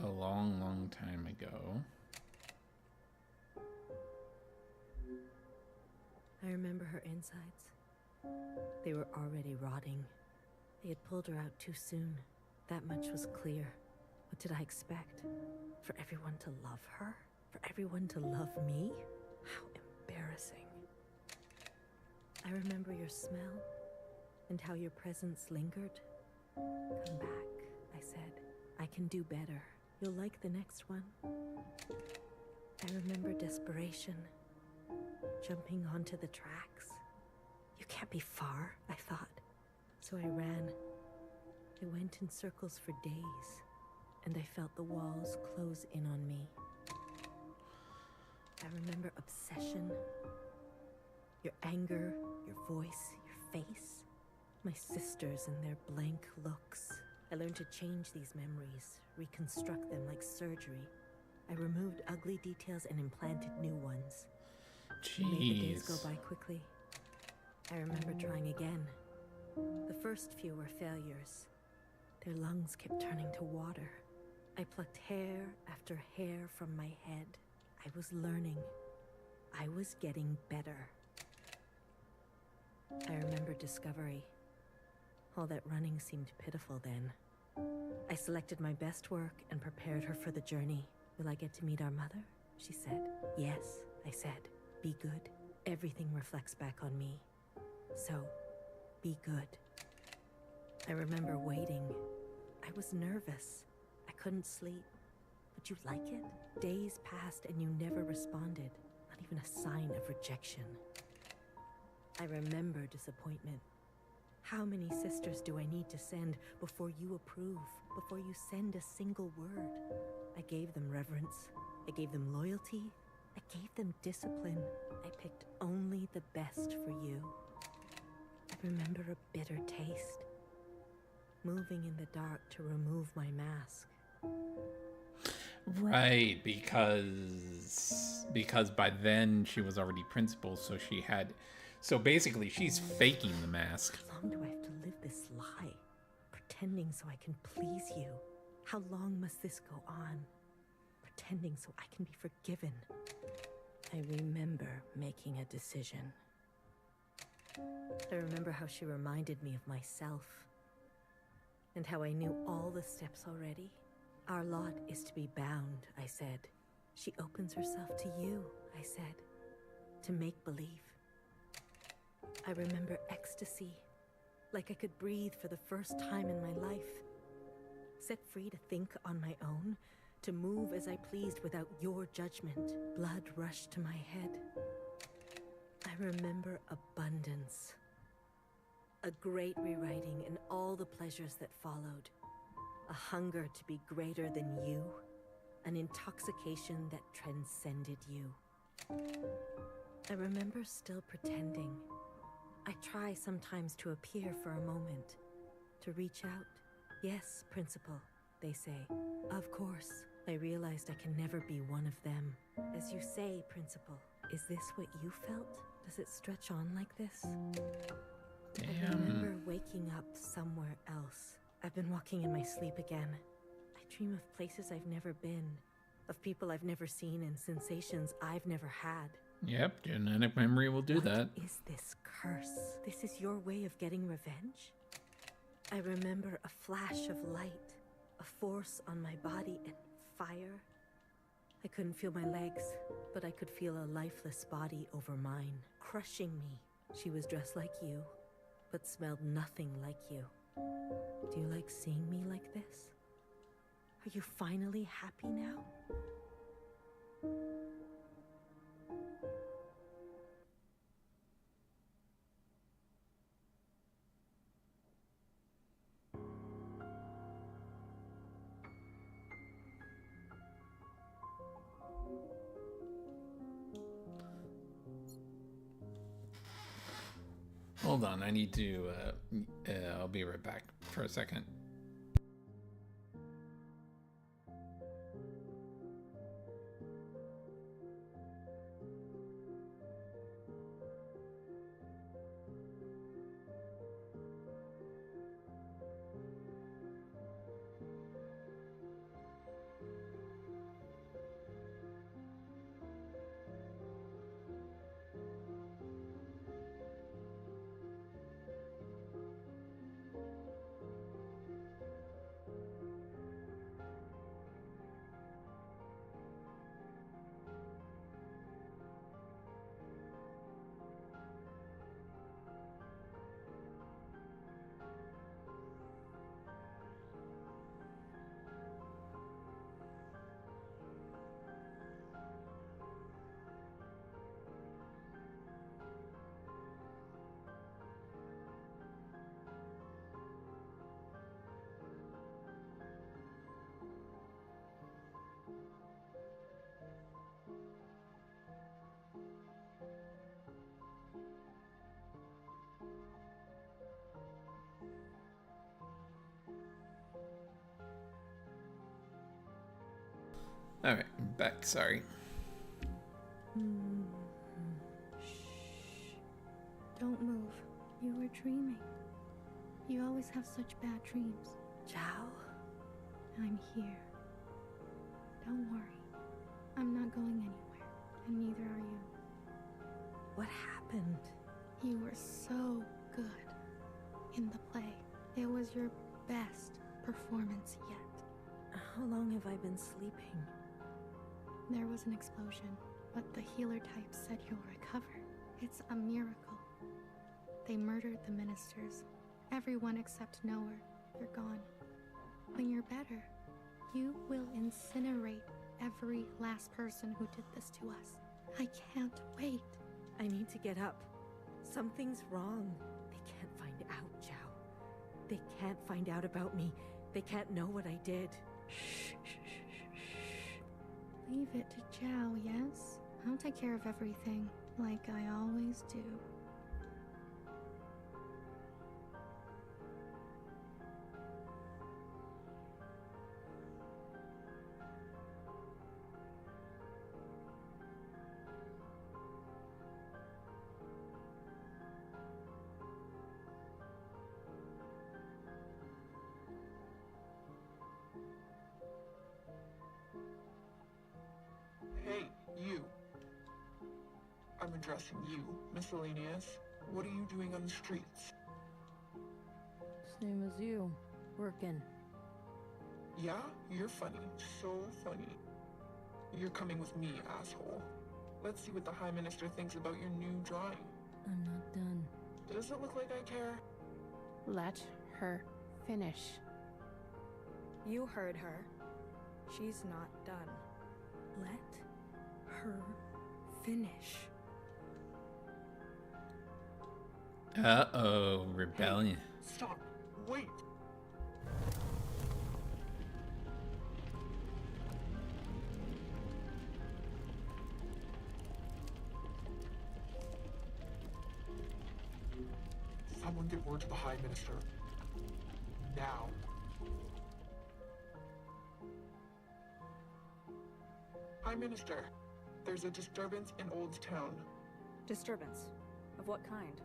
A long, long time ago. I remember her insides. They were already rotting. They had pulled her out too soon. That much was clear. What did I expect? For everyone to love her? For everyone to love me? How embarrassing. I remember your smell and how your presence lingered. Come back, I said. I can do better. You'll like the next one. I remember desperation. Jumping onto the tracks. You can't be far, I thought. So I ran. I went in circles for days, and I felt the walls close in on me. I remember obsession. Your anger, your voice, your face. My sisters and their blank looks. I learned to change these memories, reconstruct them like surgery. I removed ugly details and implanted new ones. Jeez. Made the days go by quickly. I remember trying again. The first few were failures. Their lungs kept turning to water. I plucked hair after hair from my head. I was learning. I was getting better. I remember discovery. All that running seemed pitiful then. I selected my best work and prepared her for the journey. Will I get to meet our mother? She said. Yes, I said. Be good. Everything reflects back on me. So, be good. I remember waiting. I was nervous. I couldn't sleep. Would you like it? Days passed and you never responded. Not even a sign of rejection. I remember disappointment. How many sisters do I need to send before you approve? Before you send a single word? I gave them reverence. I gave them loyalty. I gave them discipline. I picked only the best for you. I remember a bitter taste. Moving in the dark to remove my mask. Right, because by then she was already principal, so she had... So basically, she's faking the mask. How long do I have to live this lie? Pretending so I can please you. How long must this go on? Pretending so I can be forgiven. I remember making a decision. I remember how she reminded me of myself. And how I knew all the steps already. Our lot is to be bound, I said. She opens herself to you, I said. To make believe. I remember ecstasy. Like I could breathe for the first time in my life. Set free to think on my own. To move as I pleased without your judgment. Blood rushed to my head. I remember abundance. A great rewriting and all the pleasures that followed. A hunger to be greater than you. An intoxication that transcended you. I remember still pretending. I try sometimes to appear for a moment. To reach out. Yes, Principal, they say. Of course. I realized I can never be one of them. As you say, Principal, is this what you felt? Does it stretch on like this? I remember waking up somewhere else. I've been walking in my sleep again. I dream of places I've never been. Of people I've never seen and sensations I've never had. Yep, genetic memory will do that. What is this curse? This is your way of getting revenge? I remember a flash of light, a force on my body and fire. I couldn't feel my legs, but I could feel a lifeless body over mine, crushing me. She was dressed like you, but smelled nothing like you. Do you like seeing me like this? Are you finally happy now? Hold on, I need to, I'll be right back for a second. Alright, I'm back, sorry. Shh. Don't move. You were dreaming. You always have such bad dreams. Zhao? I'm here. Don't worry. I'm not going anywhere, and neither are you. What happened? You were so good in the play. It was your best performance yet. How long have I been sleeping? There was an explosion, but the healer type said you'll recover. It's a miracle. They murdered the ministers. Everyone except Noah. You're gone. When you're better, you will incinerate every last person who did this to us. I can't wait. I need to get up. Something's wrong. They can't find out, Zhao. They can't find out about me. They can't know what I did. Shh, shh, shh, shh. Leave it to Zhao, yes? I'll take care of everything, like I always do. Hey, you. I'm addressing you, Miscellaneous. What are you doing on the streets? Same as you. Working. Yeah? You're funny. So funny. You're coming with me, asshole. Let's see what the High Minister thinks about your new drawing. I'm not done. Does it look like I care? Let her finish. You heard her. She's not done. Let her finish. Uh-oh, rebellion. Hey, stop. Wait. Someone get word to the High Minister. Now. High Minister, there's a disturbance in Old Town. Disturbance? Of what kind?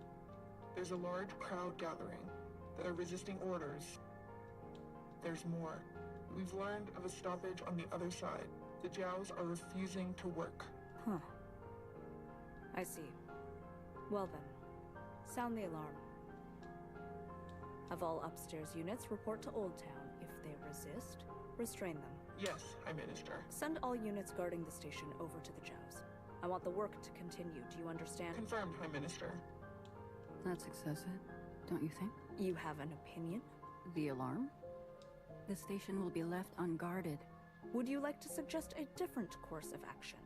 There's a large crowd gathering that are resisting orders. There's more. We've learned of a stoppage on the other side. The Jows are refusing to work. Huh. I see. Well then, sound the alarm. Have all upstairs units report to Old Town. If they resist, restrain them. Yes, High Minister. Send all units guarding the station over to the Jows. I want the work to continue, do you understand? Confirmed, High Minister. That's excessive, don't you think? You have an opinion? The alarm? The station will be left unguarded. Would you like to suggest a different course of action?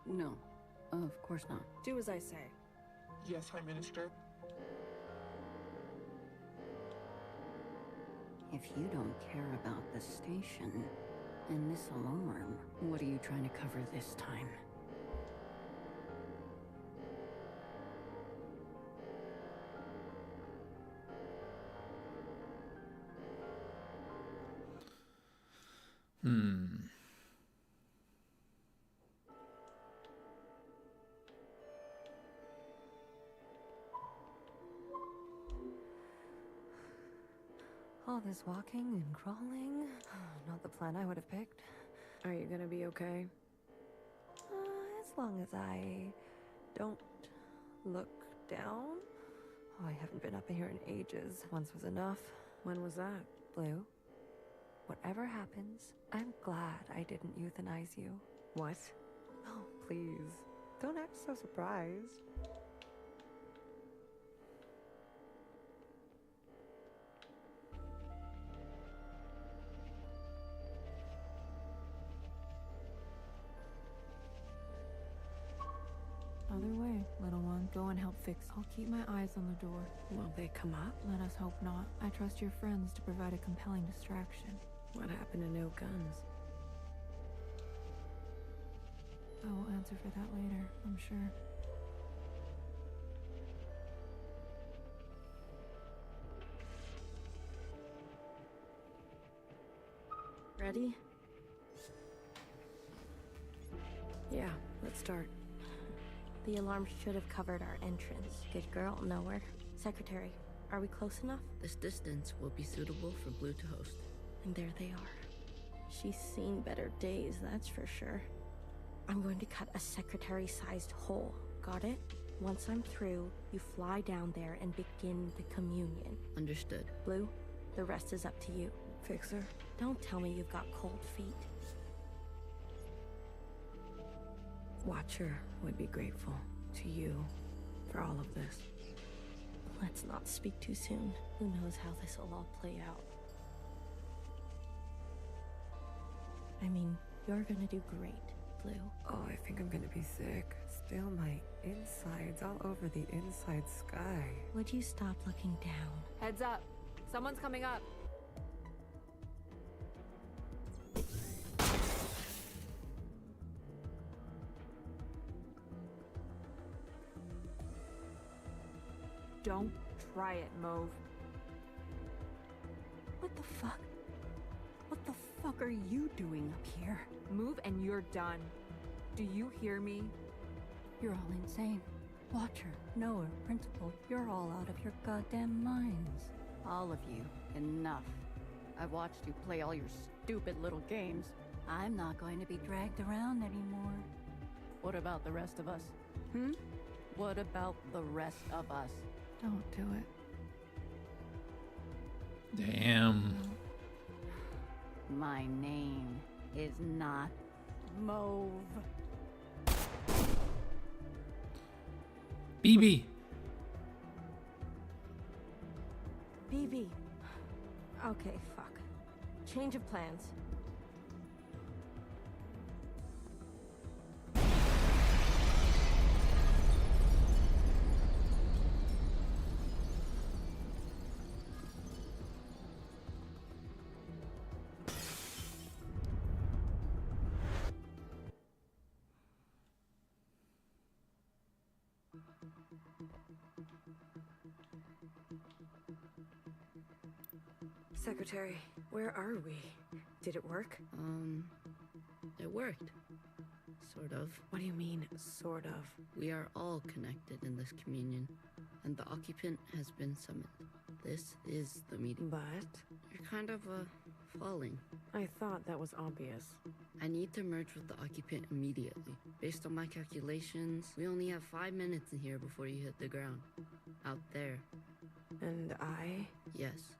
No, of course not. Do as I say. Yes, High Minister. If you don't care about the station and this alarm, what are you trying to cover this time? All this walking and crawling. Not the plan I would have picked. Are you gonna be okay? As long as I don't look down. Oh, I haven't been up here in ages. Once was enough. When was that? Blue, whatever happens, I'm glad I didn't euthanize you. What? Oh, please. Don't act so surprised. Other way, little one. Go and help fix. I'll keep my eyes on the door. Will they come up? Let us hope not. I trust your friends to provide a compelling distraction. What happened to no guns? I will answer for that later, I'm sure. Ready? Yeah, let's start. The alarm should have covered our entrance. Good girl, Nowhere. Secretary, Are we close enough? This distance will be suitable for Blue to host. And there they are. She's seen better days, that's for sure. I'm going to cut a secretary-sized hole. Got it? Once I'm through, you fly down there and begin the communion. Understood. Blue, the rest is up to you. Fixer? Don't tell me you've got cold feet. Watcher would be grateful to you for all of this. Let's not speak too soon. Who knows how this will all play out. I mean, you're gonna do great, Blue. Oh, I think I'm gonna be sick. Spill my insides all over the inside sky. Would you stop looking down? Heads up. Someone's coming up. Don't try it, Mauve. What the fuck? What the fuck are you doing up here? Move and you're done. Do you hear me? You're all insane. Watcher, Knower, Principal, you're all out of your goddamn minds. All of you, enough. I've watched you play all your stupid little games. I'm not going to be dragged around anymore. What about the rest of us? What about the rest of us? Don't do it. Damn. My name is not Mauve. BB. BB. Okay, fuck. Change of plans. Secretary, where are we? Did it work? It worked. Sort of. What do you mean, sort of? We are all connected in this communion, and the occupant has been summoned. This is the meeting. But? You're kind of, falling. I thought that was obvious. I need to merge with the occupant immediately. Based on my calculations, we only have 5 minutes in here before you hit the ground. Out there. And I? Yes.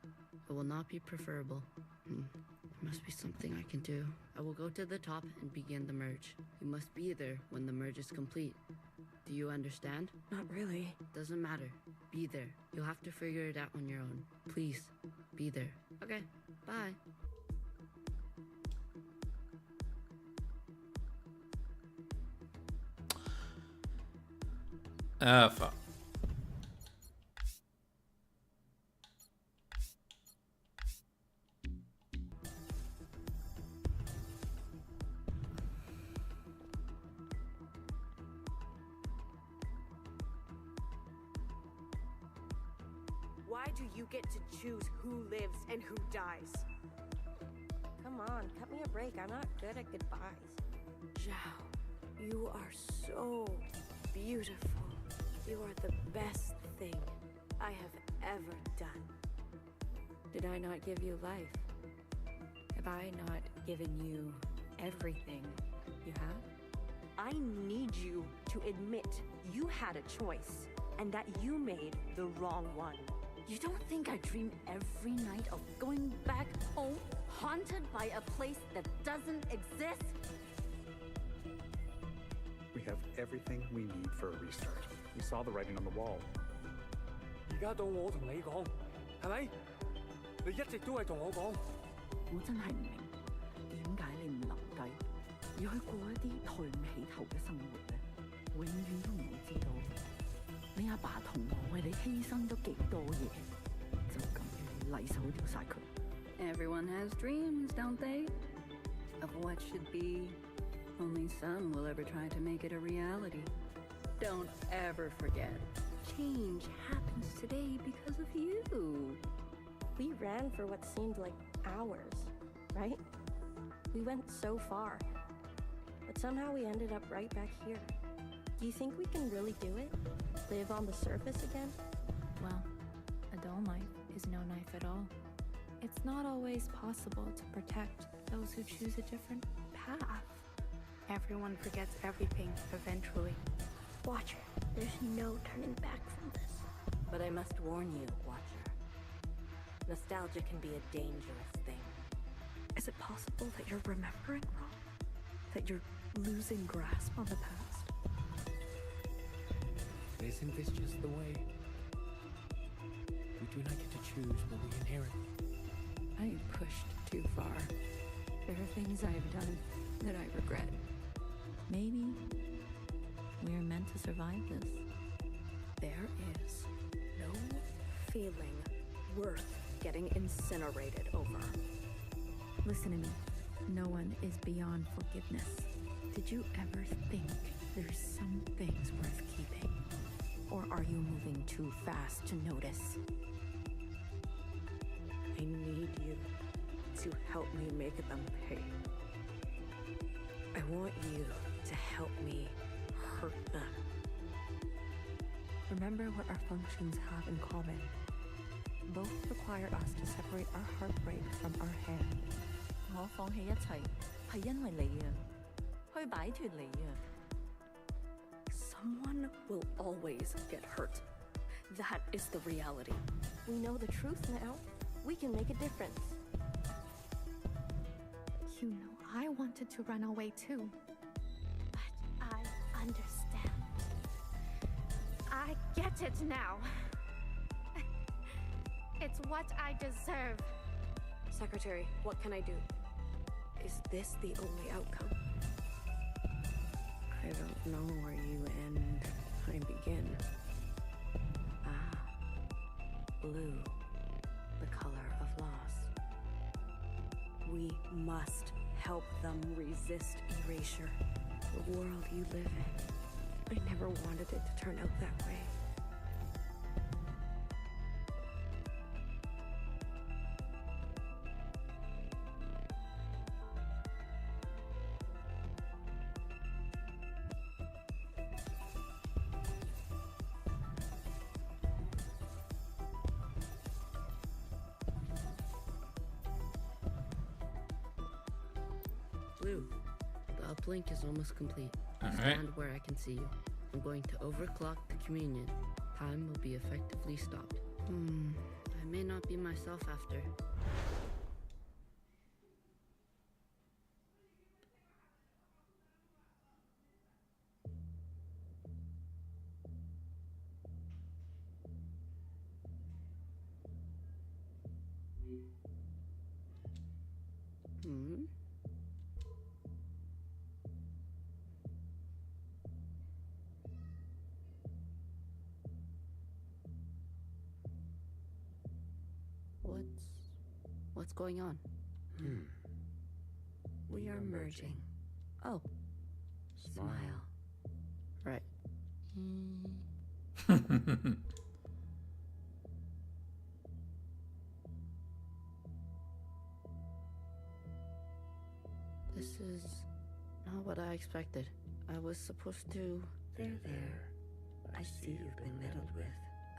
It will not be preferable. There must be something I can do. I will go to the top and begin the merge. You must be there when the merge is complete. Do you understand? Not really. Doesn't matter. Be there. You'll have to figure it out on your own. Please, be there. Okay, bye. Fuck. Why do you get to choose who lives and who dies? Come on, cut me a break. I'm not good at goodbyes. Zhao, you are so beautiful. You are the best thing I have ever done. Did I not give you life? Have I not given you everything you have? I need you to admit you had a choice and that you made the wrong one. You don't think I dream every night of going back home, haunted by a place that doesn't exist? We have everything we need for a restart. We saw the writing on the wall. 而家到我同你講，係咪？你一直都係同我講。我真係唔明，點解你唔留低，要去過一啲抬唔起頭嘅生活呢？永遠都唔會知道，你阿爸同我為你犧牲咗幾多嘢，就咁要你禮手掉晒佢。Everyone has dreams, don't they? Of what should be. Only some will ever try to make it a reality. Don't ever forget. Change happens today because of you. We ran for what seemed like hours, right? We went so far. But somehow we ended up right back here. Do you think we can really do it? Live on the surface again? Well, a dull is no knife at all. It's not always possible to protect those who choose a different path. Everyone forgets everything eventually. Watcher, there's no turning back from this. But I must warn you, Watcher. Nostalgia can be a dangerous thing. Is it possible that you're remembering wrong? That you're losing grasp on the past? Isn't this just the way? We do not get to choose what we inherit. I pushed too far. There are things I've done that I regret. Maybe we're meant to survive this. There is no feeling worth getting incinerated over. Listen to me. No one is beyond forgiveness. Did you ever think there's some things worth keeping? Or are you moving too fast to notice? I need you to help me make them pay. I want you to help me hurt them. Remember what our functions have in common. Both require us to separate our heartbreak from our hand. 我放棄一切，係因為你啊，去擺脫你啊。Someone will always get hurt. That is the reality. We know the truth now. We can make a difference. You know, I wanted to run away too. But I understand. I get it now. It's what I deserve. Secretary, what can I do? Is this the only outcome? I don't know where you end, I begin. Ah, blue, the color of loss. We must help them resist erasure. The world you live in. I never wanted it to turn out that way. Blue, the uplink is almost complete. Alright. Stand where I can see you. I'm going to overclock the communion. Time will be effectively stopped. I may not be myself after. What's going on? We are merging. Oh. Smile. Right. This is not what I expected. I was supposed to... There. I see you've been meddled with.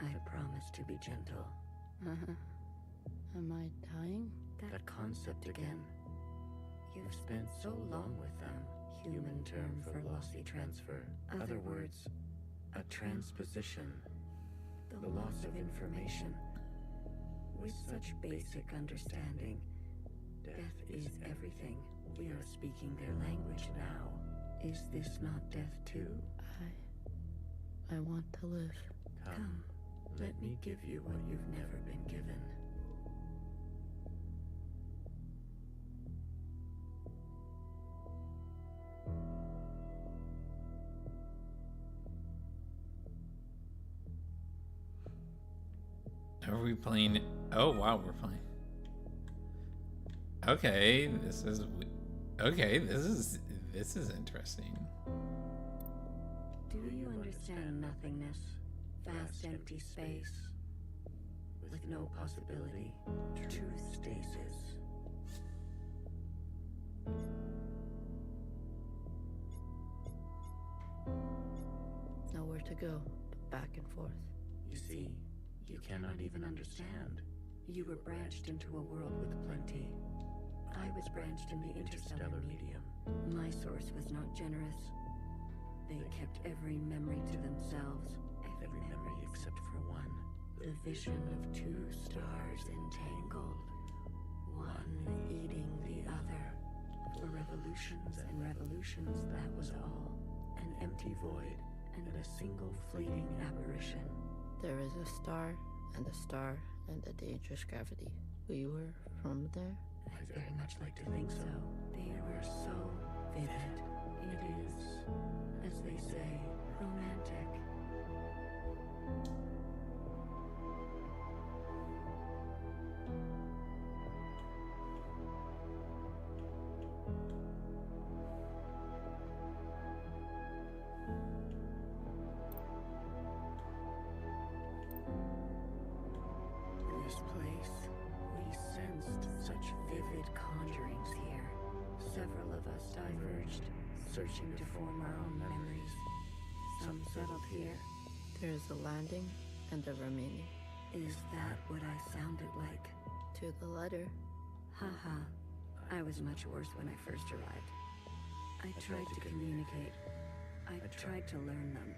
I promise to be gentle. Am I dying? That concept again. You've spent so long with them. Human term for lossy transfer. Other words, a transposition. The loss of information. With such basic understanding, death is everything. We are speaking their language now. Is this not death too? I want to live. Come, let me give you what you've never been given. Are we playing? Oh wow, we're playing. Okay, this is interesting. Do you understand nothingness? Vast empty space with no possibility. True stasis. Nowhere to go, but back and forth. You see, you cannot even understand. You were branched into a world with plenty. I was branched in the interstellar medium. My source was not generous. They kept every memory to themselves. Every memory except for one. The vision of two stars entangled. One eating the other. For revolutions and revolutions, that was all. An empty void and a single fleeting apparition. There is a star and a dangerous gravity. We were from there? I very much like to think so. They were so vivid. It is, as they say, romantic. This place, we sensed such vivid conjurings here. Several of us diverged, searching to form our own memories. Some settled here. There is a landing and the remaining. Is that what I sounded like? To the letter. Haha. I was much worse when I first arrived. I tried to communicate. I tried to learn them.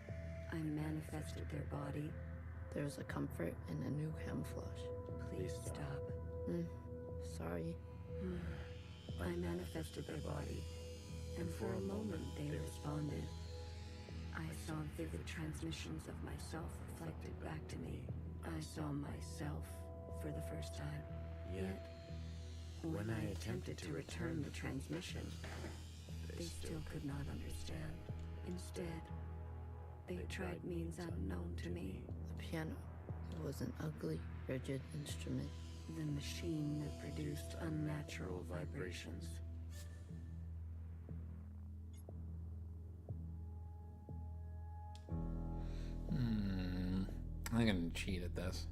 I manifested their body. There's a comfort in a new camouflage. Please stop. Sorry. I manifested their body, and for a moment they responded. I saw vivid transmissions of myself reflected back to me. I saw myself for the first time. Yet, when I attempted to return the transmission, they still could not understand. Instead, they tried means unknown to me. The piano. It was an ugly, rigid instrument. The machine that produced unnatural vibrations. I'm gonna cheat at this.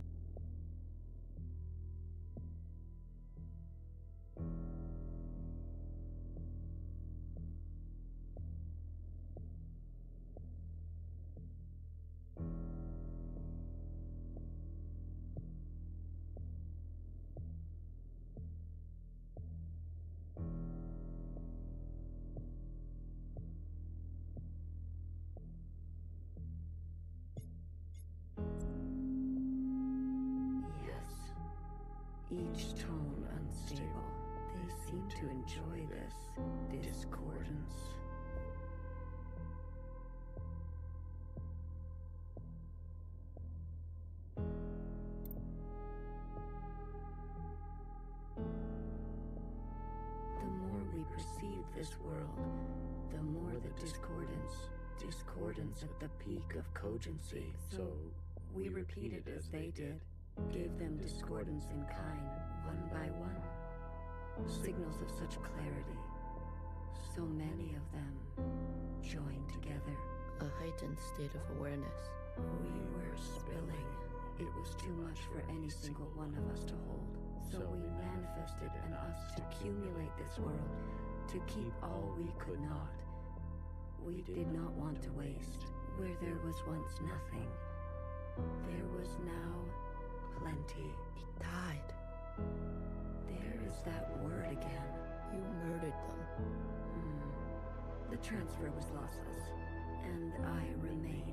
Each tone unstable. They seem to enjoy this discordance. The more we perceive this world, the more the discordance at the peak of cogency. So we repeated as they did. Gave them discordance in kind, one by one. Signals of such clarity. So many of them joined together. A heightened state of awareness. We were spilling. It was too much for any single one of us to hold. So we manifested an us to accumulate this world, to keep all we could not. We did not want to waste. Where there was once nothing, there was now plenty. He died. There is that word again. You murdered them. The transfer was lossless, and I remain.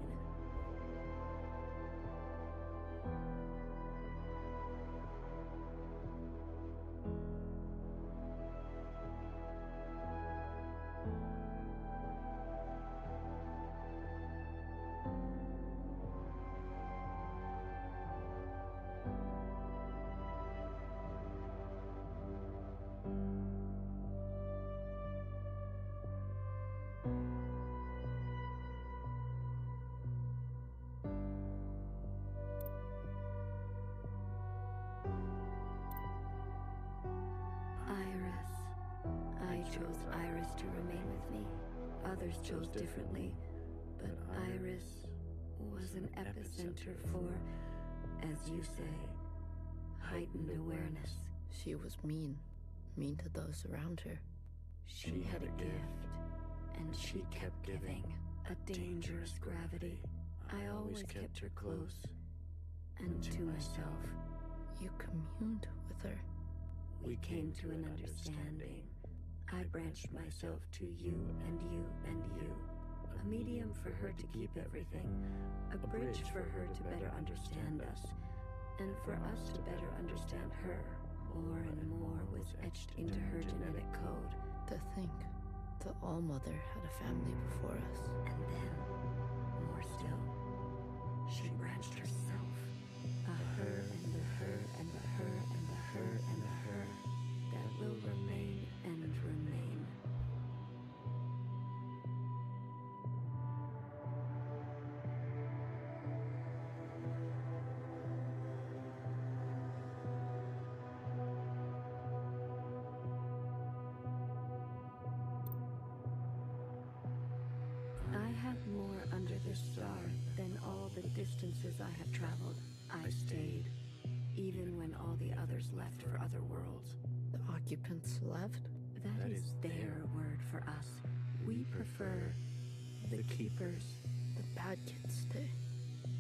Chose Iris to remain with me. Others chose differently, but Iris was an epicenter for, as you say, heightened awareness. She was mean to those around her. She had a gift, and she kept giving. A dangerous gravity. I always kept her close, and to myself. You communed with her. We came to an understanding. I branched myself to you and you and you. A medium for her to keep everything. A bridge for her to better understand us. And for us to better understand her. More and more was etched into her genetic code. To think, the All-Mother had a family before us. And then, more still, she branched herself. A her and a her and a her and a her and a her that will remain and remain. I have more under this star than all the distances I have traveled. I stayed, even when all the others left for other worlds. The occupants left? That is their word for us. We prefer the keepers. The bad kids stay.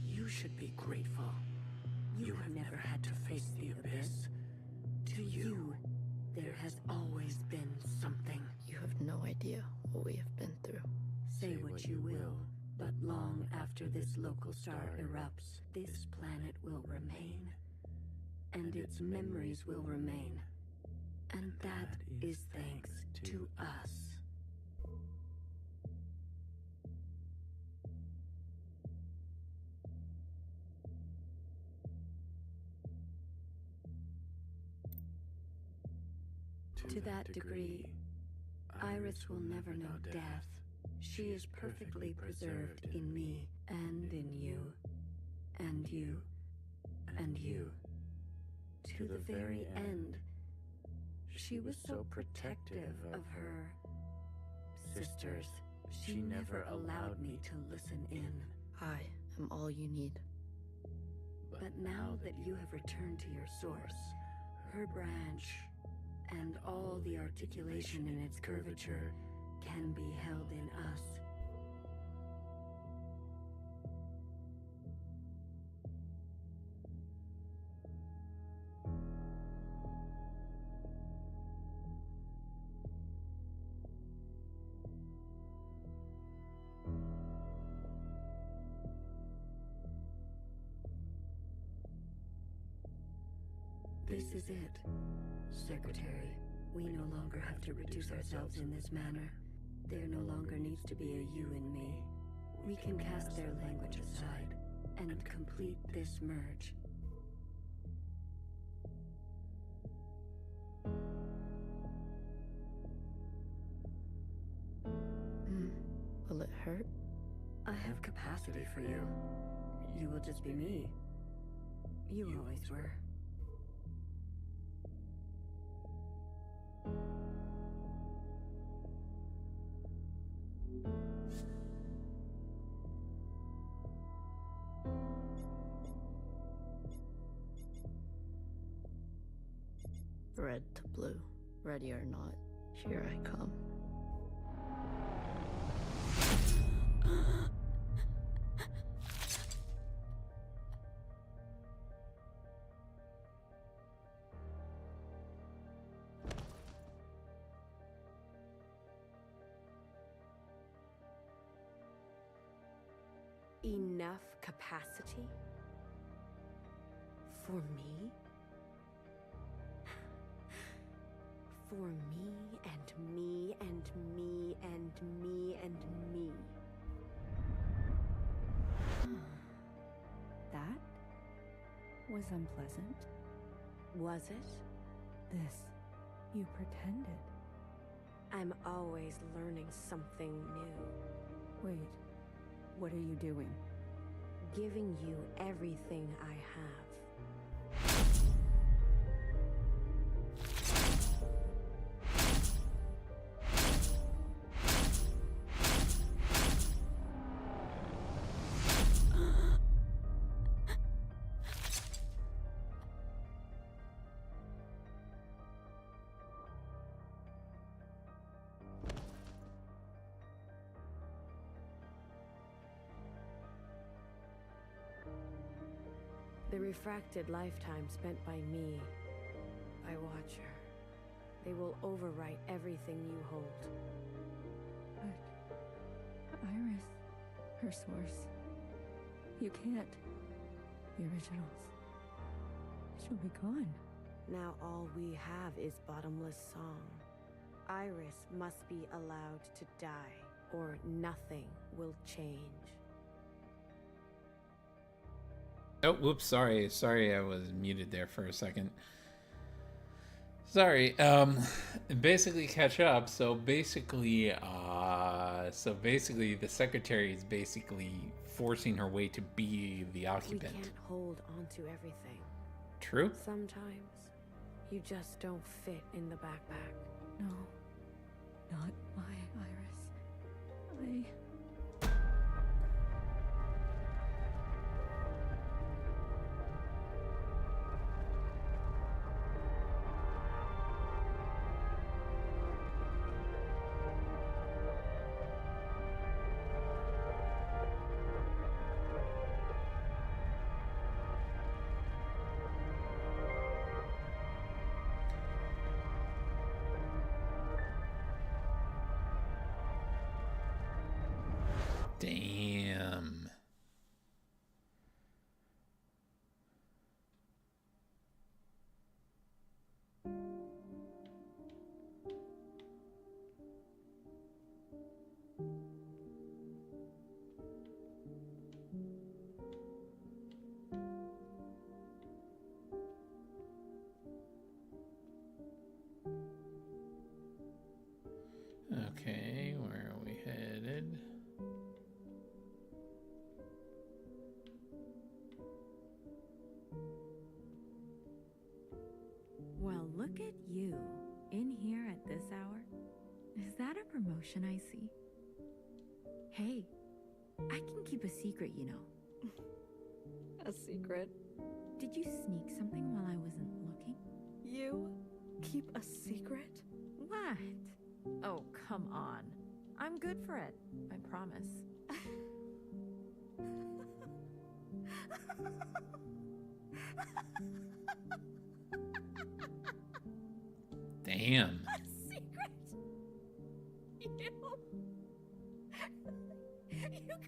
You should be grateful. You have never had to face the abyss. To you, there has always been something. You have no idea what we have been through. Say what you will, but long after this local star erupts, this planet will remain. And its memories will remain. And that is thanks to us. To that degree, Iris will never know death. She is perfectly preserved in me, and in you, and you, and you. To the very end, she was so protective of her sisters. She never allowed me to listen in. I am all you need. But now that you have returned to your source, her branch, and all the articulation in its curvature can be held in us. This is it, Secretary. We no longer have to reduce ourselves in this manner. There no longer needs to be a you and me. We can cast their language aside and complete this merge. Will it hurt? I have capacity for you. You will just be me. You always were. Red to blue. Ready or not, here I come. Enough capacity? For me? For me and me and me and me and me. That was unpleasant. Was it? This, you pretended. I'm always learning something new. Wait, what are you doing? Giving you everything I have. The refracted lifetime spent by me, by Watcher. They will overwrite everything you hold. But Iris, her source. You can't. The originals. She'll be gone. Now all we have is bottomless song. Iris must be allowed to die, or nothing will change. Oh, whoops, sorry, I was muted there for a second. Sorry, basically catch up. So basically the secretary is basically forcing her way to be the occupant. We can't hold on to everything. True. Sometimes you just don't fit in the backpack. No, not my Iris. Damn. Okay, where are we headed? Well, look at you. In here at this hour? Is that a promotion I see? Hey, I can keep a secret, you know. A secret? Did you sneak something while I wasn't looking? You keep a secret? What? Oh, come on. I'm good for it, I promise. Damn. A secret? You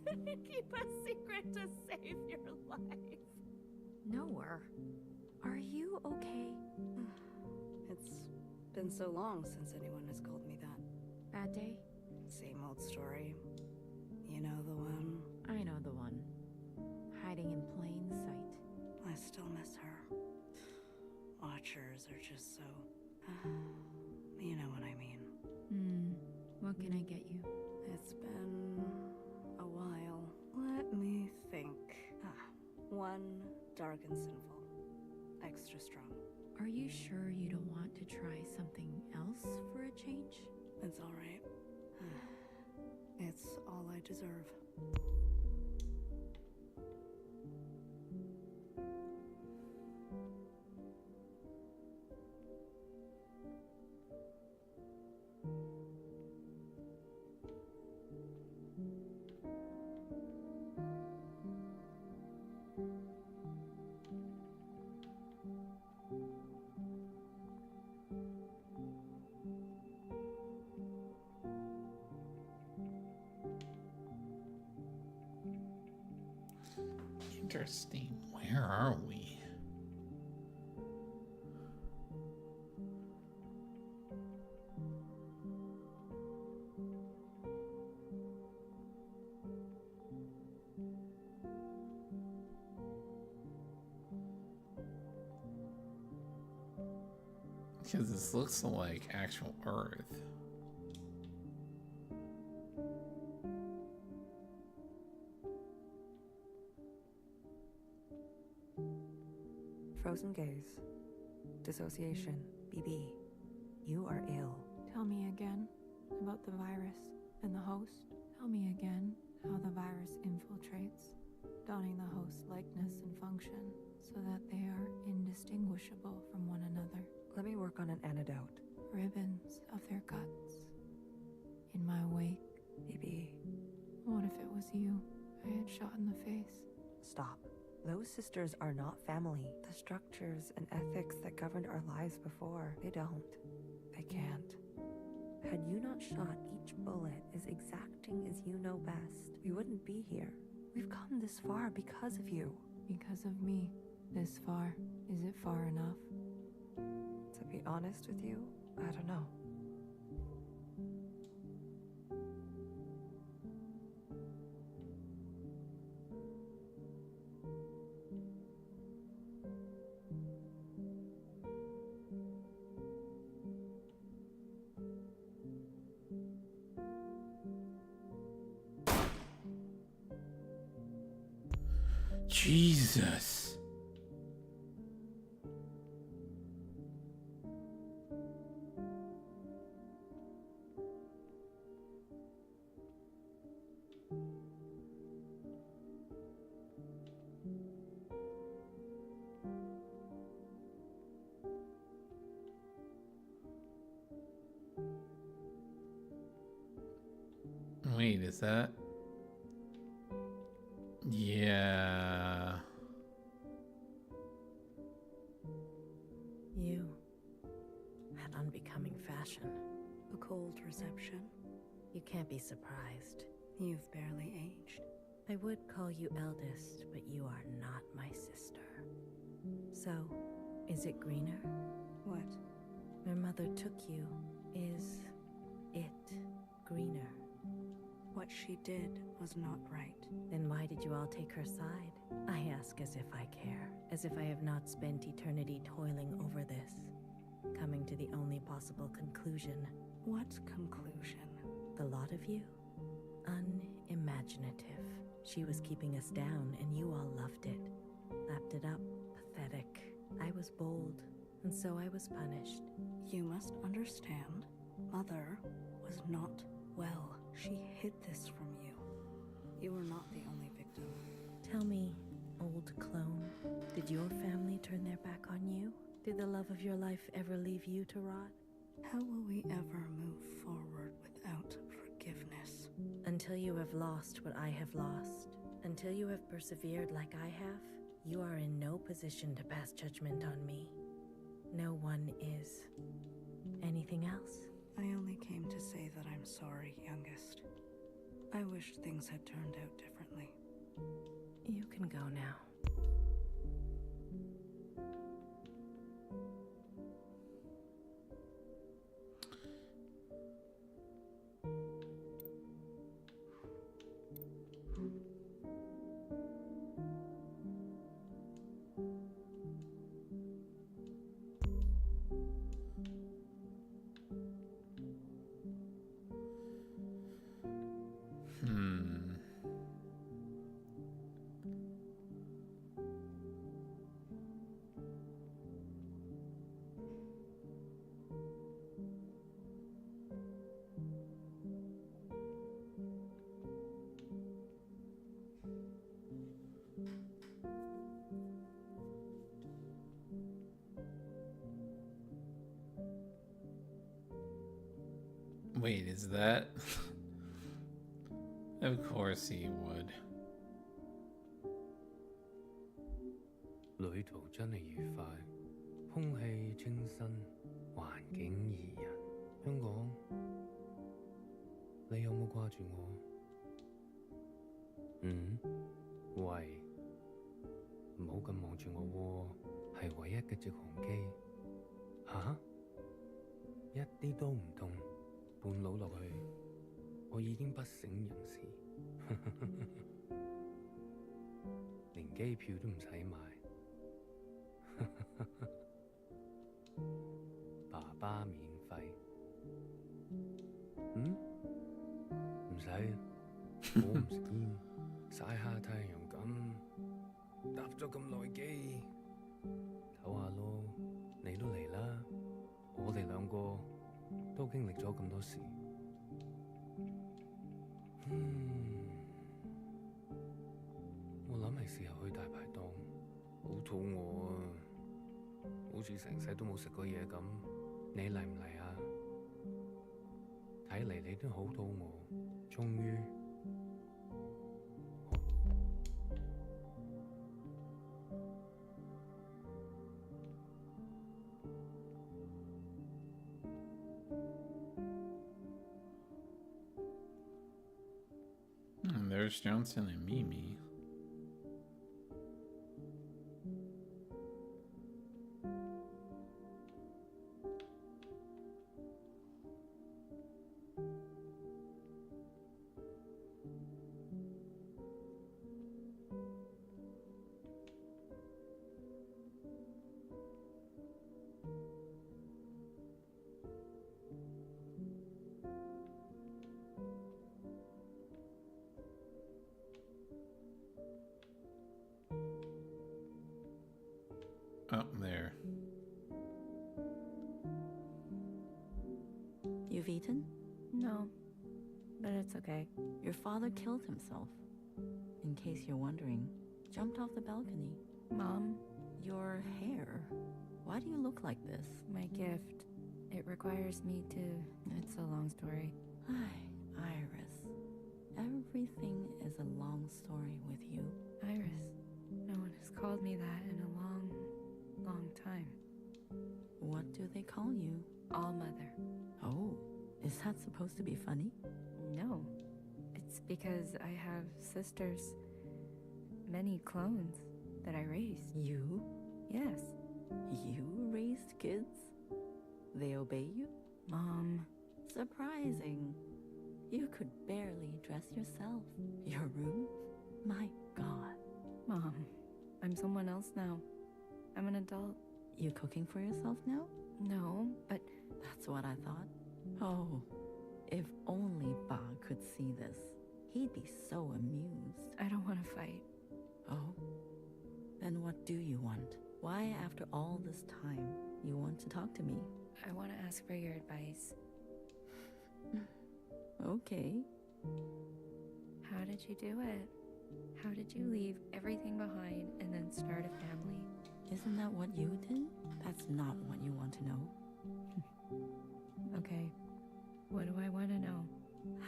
couldn't keep a secret to save your life. Noah, are you okay? It's been so long since anyone has called me that. Bad day? Same old story. You know the one. I know the one. Hiding in plain sight. I still miss her. Watchers are just so... you know what I mean. What can I get you? It's been a while. Let me think. One dark and sinful. Extra strong. Are you sure you don't want to try something else for a change? It's all right. It's all I deserve. Interesting. Where are we? Because this looks like actual Earth. Frozen gaze. Dissociation. BB. You are ill. Tell me again about the virus and the host. Tell me again how the virus infiltrates, donning the host's likeness and function so that they are indistinguishable from one another. Let me work on an antidote. Ribbons of their guts. In my wake. BB. What if it was you I had shot in the face? Stop. Those sisters are not family. The structures and ethics that governed our lives before, they don't. They can't. Had you not shot each bullet as exacting as you know best, we wouldn't be here. We've come this far because of you. Because of me. This far. Is it far enough? To be honest with you, I don't know. Jesus. Wait, is that? Yeah. You had unbecoming fashion. A cold reception. You can't be surprised. You've barely aged. I would call you eldest, but you are not my sister. So, is it greener? What? Your mother took you. Is it greener? What she did was not right. Then why did you all take her side? I ask as if I care, as if I have not spent eternity toiling over this, coming to the only possible conclusion. What conclusion? The lot of you? Unimaginative. She was keeping us down, and you all loved it. Lapped it up. Pathetic. I was bold, and so I was punished. You must understand, Mother was not well. She hid this from you. You were not the only victim. Tell me, old clone, did your family turn their back on you? Did the love of your life ever leave you to rot? How will we ever move forward without forgiveness? Until you have lost what I have lost, until you have persevered like I have, you are in no position to pass judgment on me. No one is. Anything else? I only came to say that I'm sorry, youngest. I wished things had turned out differently. You can go now. Wait, is that? Of course he would. 旅途真係愉快，空氣清新，環境宜人。香港，你有冇掛住我？喂，唔好咁望住我喎，係唯一嘅直航機。吓？一啲都唔凍，半路落去，我已經不省人事，連機票都唔使買。爸爸免費，唔使，我唔食煙，曬下太陽咁，搭咗咁耐機，唞下咯，你都嚟啦，我哋兩個都經歷咗咁多事，我諗係時候去大排檔，好肚餓啊！好似成世都冇食過嘢咁，你嚟唔嚟啊？睇嚟你都好肚餓，終於 Iris Johnson and Mimi. Up there. You've eaten? No, but it's okay. Your father killed himself. In case you're wondering, jumped off the balcony. Mom? Your hair. Why do you look like this? My gift. It requires me to... It's a long story. Iris. Everything is a long story with you. Iris. No one has called me that in a long time. What do they call you? All-Mother. Oh, is that supposed to be funny? No. It's because I have sisters. Many clones that I raised. You? Yes. You raised kids? They obey you? Mom. Surprising. You could barely dress yourself. Your room? My God. Mom, I'm someone else now. I'm an adult. You cooking for yourself now? No, but... That's what I thought. Oh, if only Ba could see this. He'd be so amused. I don't want to fight. Oh? Then what do you want? Why, after all this time, you want to talk to me? I want to ask for your advice. Okay. How did you do it? How did you leave everything behind and then start a family? Isn't that what you did? That's not what you want to know. Okay. What do I want to know?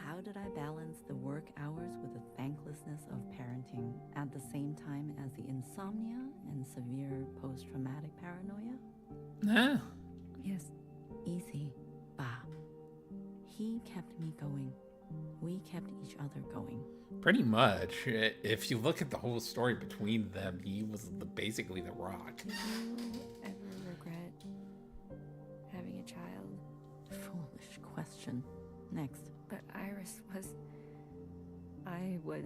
How did I balance the work hours with the thanklessness of parenting at the same time as the insomnia and severe post-traumatic paranoia? Nah. Yes. Easy, Ba. He kept me going. We kept each other going. Pretty much. If you look at the whole story between them, he was basically the rock. Did you ever regret having a child? Foolish question. Next. But Iris was... I was...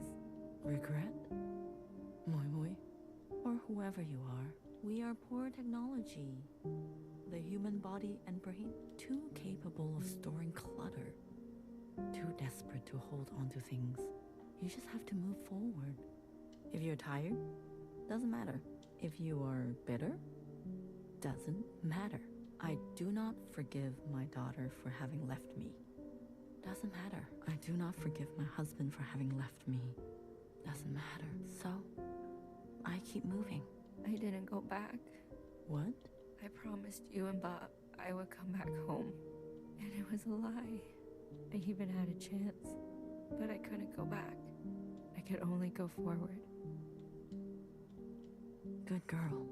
Regret? Moi Moi? Or whoever you are, we are poor technology. The human body and brain too capable of storing clutter. Too desperate to hold on to things. You just have to move forward. If you're tired, doesn't matter. If you are bitter, doesn't matter. I do not forgive my daughter for having left me. Doesn't matter. I do not forgive my husband for having left me. Doesn't matter. So, I keep moving. I didn't go back. What? I promised you and Bob I would come back home. And it was a lie. I even had a chance, but I couldn't go back. I could only go forward. Good girl.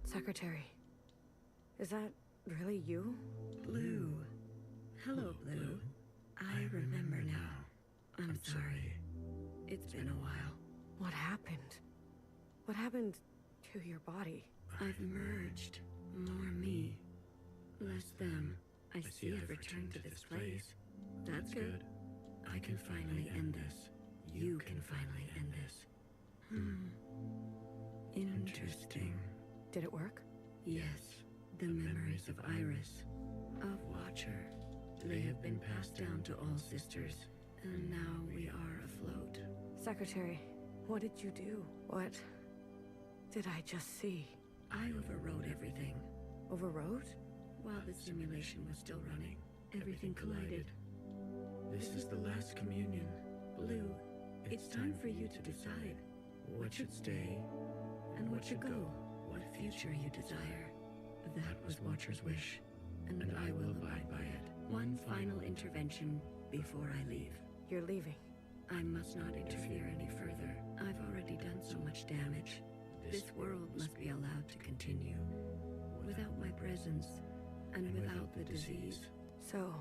Secretary, is that really you? Blue. Hello, Blue. I remember now. I'm sorry. It's been a while. What happened? What happened to your body? I've merged. More me. Less them. I see I've returned to this place. That's good. I can finally end this. You can finally end this. Interesting. Did it work? Yes. The memories of Iris, of Watcher, they have been passed down to all sisters, and now we are afloat. Secretary, what did you do? What did I just see? I overrode everything. Overrode? While the simulation was still running, everything collided. This is the last communion. Blue, it's time for you to decide what should stay and what should go, what future you desire. That was Watcher's wish, and I will abide by it. One final intervention before I leave. You're leaving. I must not interfere any further. I've already done so much damage. This world must be allowed to continue. Without my presence, and without the disease. So,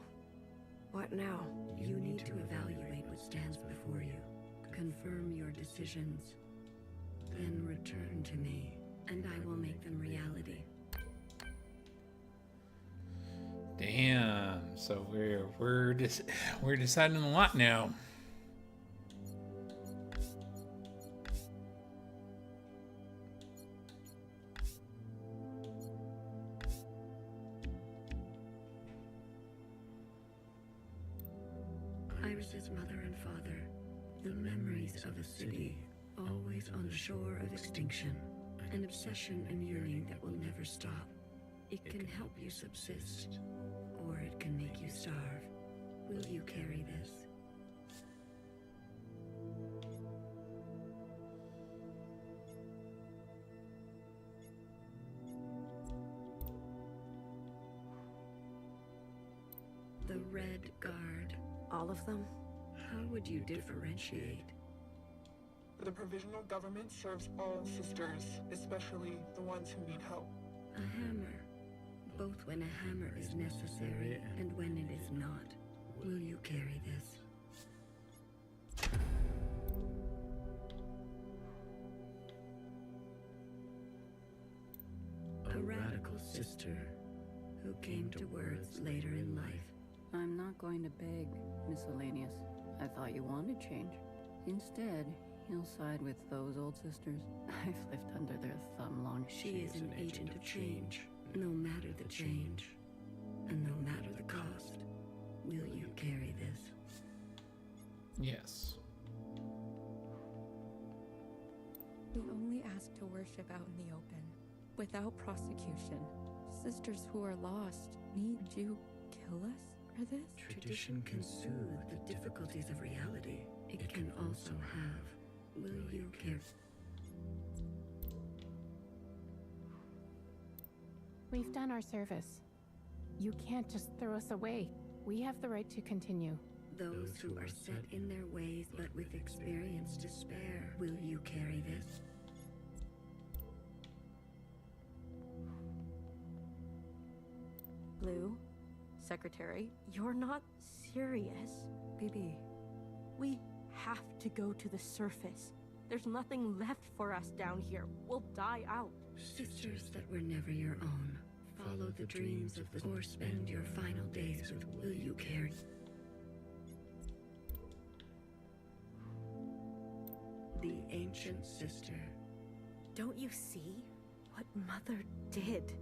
what now? You need to evaluate what stands before you. Confirm your decisions. Then return to me, and I will make them reality. Damn. So we're deciding a lot now. Iris's mother and father, the memories of a city, always on the shore of extinction, an obsession and yearning that will never stop. It can help you subsist, or it can make you starve. Will you carry this? The Red Guard. All of them? How would you differentiate? The Provisional government serves all sisters, especially the ones who need help. A hammer. Both when a hammer is necessary and when it is not. Will you carry this? A radical sister who came to words later in life. I'm not going to beg, Miscellaneous. I thought you wanted change. Instead, you'll side with those old sisters. I've lived under their thumb long. She is an agent of change, no matter the change, and no matter the cost. Will you carry this? Yes. We only ask to worship out in the open, without prosecution. Sisters who are lost, need you kill us for this? Tradition can soothe the difficulties of reality. It can also have. Will you care? We've done our service. You can't just throw us away. We have the right to continue. Those who are set in their ways but with experience to spare. Will you carry this? Blue, Secretary, you're not serious. BB. We have to go to the surface. There's nothing left for us down here. We'll die out. Sisters that were never your own. Follow the dreams of the or spend your final days with. Will you carry? The ancient sister. Don't you see what Mother did?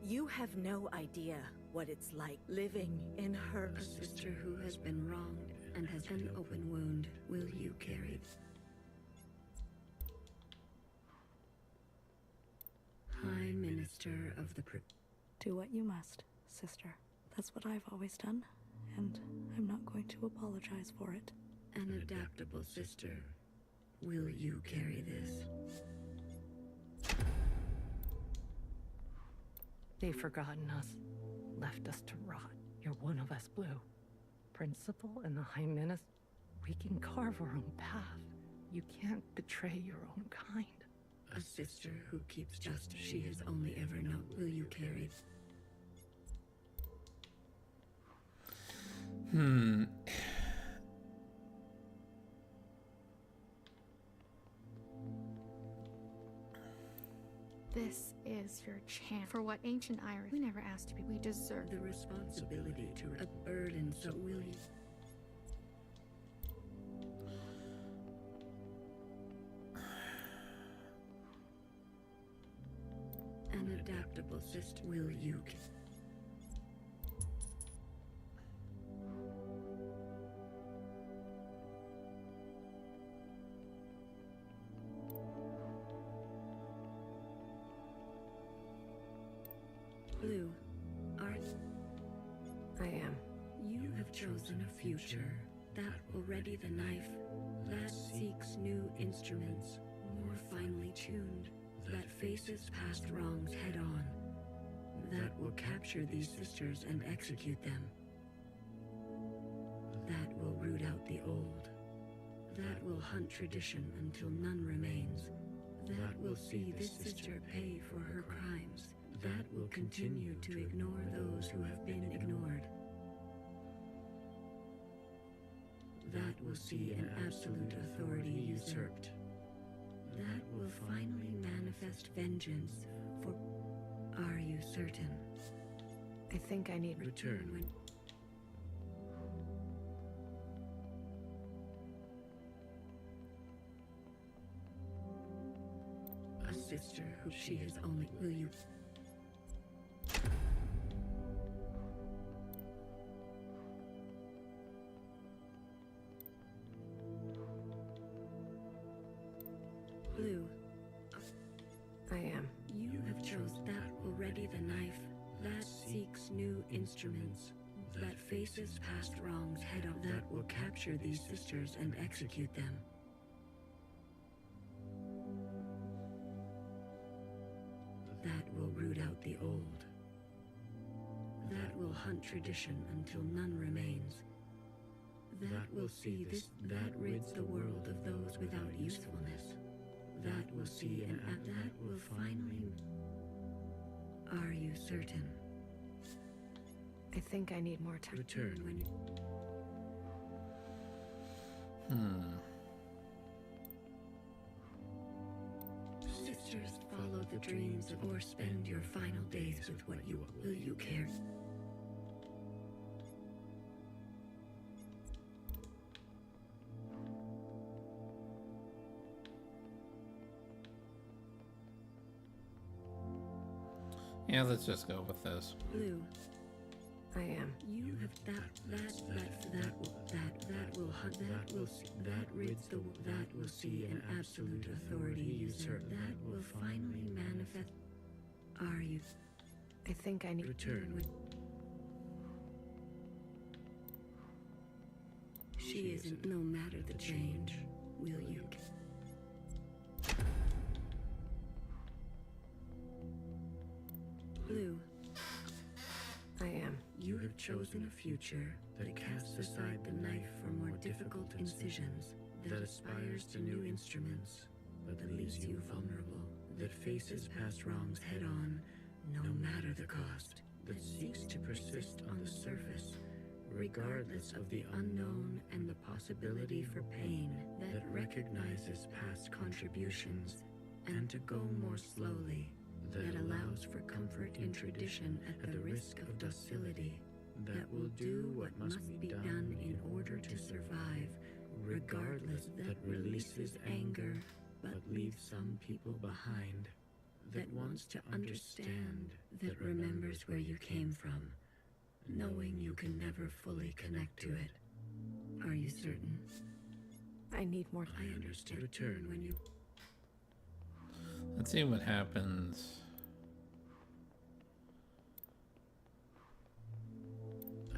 You have no idea what it's like living in her. A sister who has been wronged and has an open wound. Will you carry? High Minister of the Do what you must, sister. That's what I've always done, and I'm not going to apologize for it. An adaptable sister. Will you carry this? They've forgotten us, left us to rot. You're one of us, Blue. Principal and the High Minister, we can carve our own path. You can't betray your own kind. A sister who keeps justice she has only ever known. Will you carry? This is your chance for what ancient Iris we never asked to be. We deserve the responsibility to a burden. So will you? An adaptable sister. Will you? Blue, I am. You have chosen a future that will ready the knife, that seeks new instruments, more finely tuned, that faces past wrongs head on, that will capture these sisters and execute them, that will root out the old, that will hunt tradition until none remains, that will see this sister pay for her crimes, that will continue to ignore those who have been ignored, that will see an absolute authority usurped, that will finally manifest vengeance for... Are you certain? I think I need... Return when... A sister who she has only... Will you... Blue, I am. You have chosen that will ready the knife, that seeks new instruments, that faces past wrongs head on, that will capture these sisters and execute them. That will root out the old. That will hunt tradition until none remains. That will see this, that rids the world of those without usefulness. That will see and that will finally... Are you certain? I think I need more time. Return when you... Sisters, follow the dreams of, or spend your final days with what you will. You care? Yeah, let's just go with this. Blue, I am. you have that will hunt, that rids the, that will see an absolute authority usurp, that will finally manifest. Are you? I think I need... Return when... She isn't, no matter the change, will you? Blue, I am. you have chosen a future that casts aside the knife for more difficult incisions, that aspires to new instruments, but that leaves you vulnerable, that faces past wrongs head on, no matter the cost, that seeks to persist on the surface, regardless of the unknown and the possibility for pain, that recognizes past contributions, and to go more slowly, that allows for comfort in tradition at the risk of docility, that will do what must be done in order to survive, regardless, that releases anger, but leaves some people behind, that wants to understand, that remembers where you came from, knowing you can never fully connect to it. Are you certain? I need more... I understand. Return when you... Let's see what happens.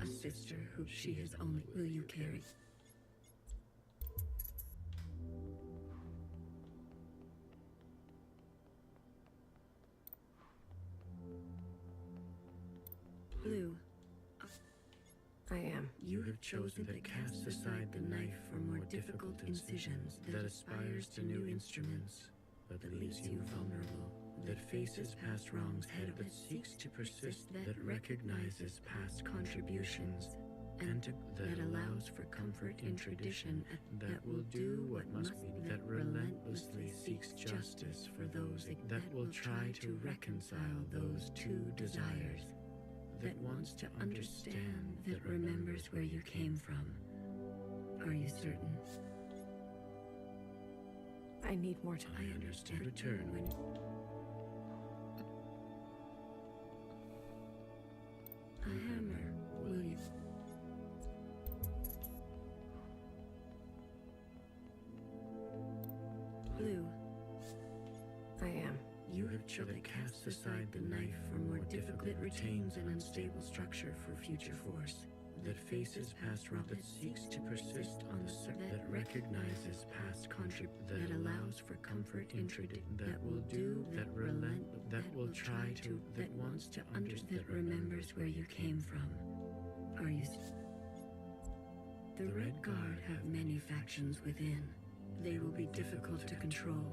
A sister who she has only... Will you carry? Blue, I am. you have chosen that casts aside the knife for more difficult incisions, that aspires to new instruments, but that leaves you vulnerable, that faces past wrongs head, that seeks to persist, that recognizes past contributions, and that allows for comfort in tradition, that will do what must be, that relentlessly seeks justice for those, that will try to reconcile those two desires, that wants to understand, that remembers where you came from. Are you certain? I need more time. I understand. Return when you... A hammer, will you? Blue, I am. you have chill that casts aside the knife for more difficult, retains an unstable structure for future force, that faces past wrong, that seeks to persist on the that recognizes past that allows for comfort in tradition, that will do, that relent, that will try to, that wants to understand, that remembers where you came from. Are you? The Red Guard have many factions within. They will be difficult to control.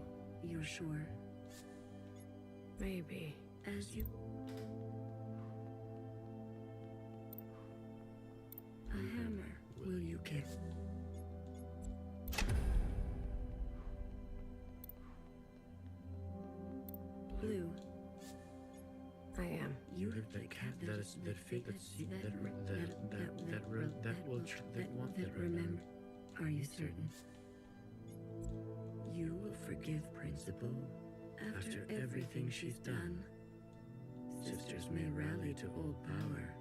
You're sure? Maybe. As you... A hammer. Will you kick? Blue. I am. You have the cat that is that fate that remember. Are you certain? You will forgive Principal after everything she's done. Sisters may rally to old power.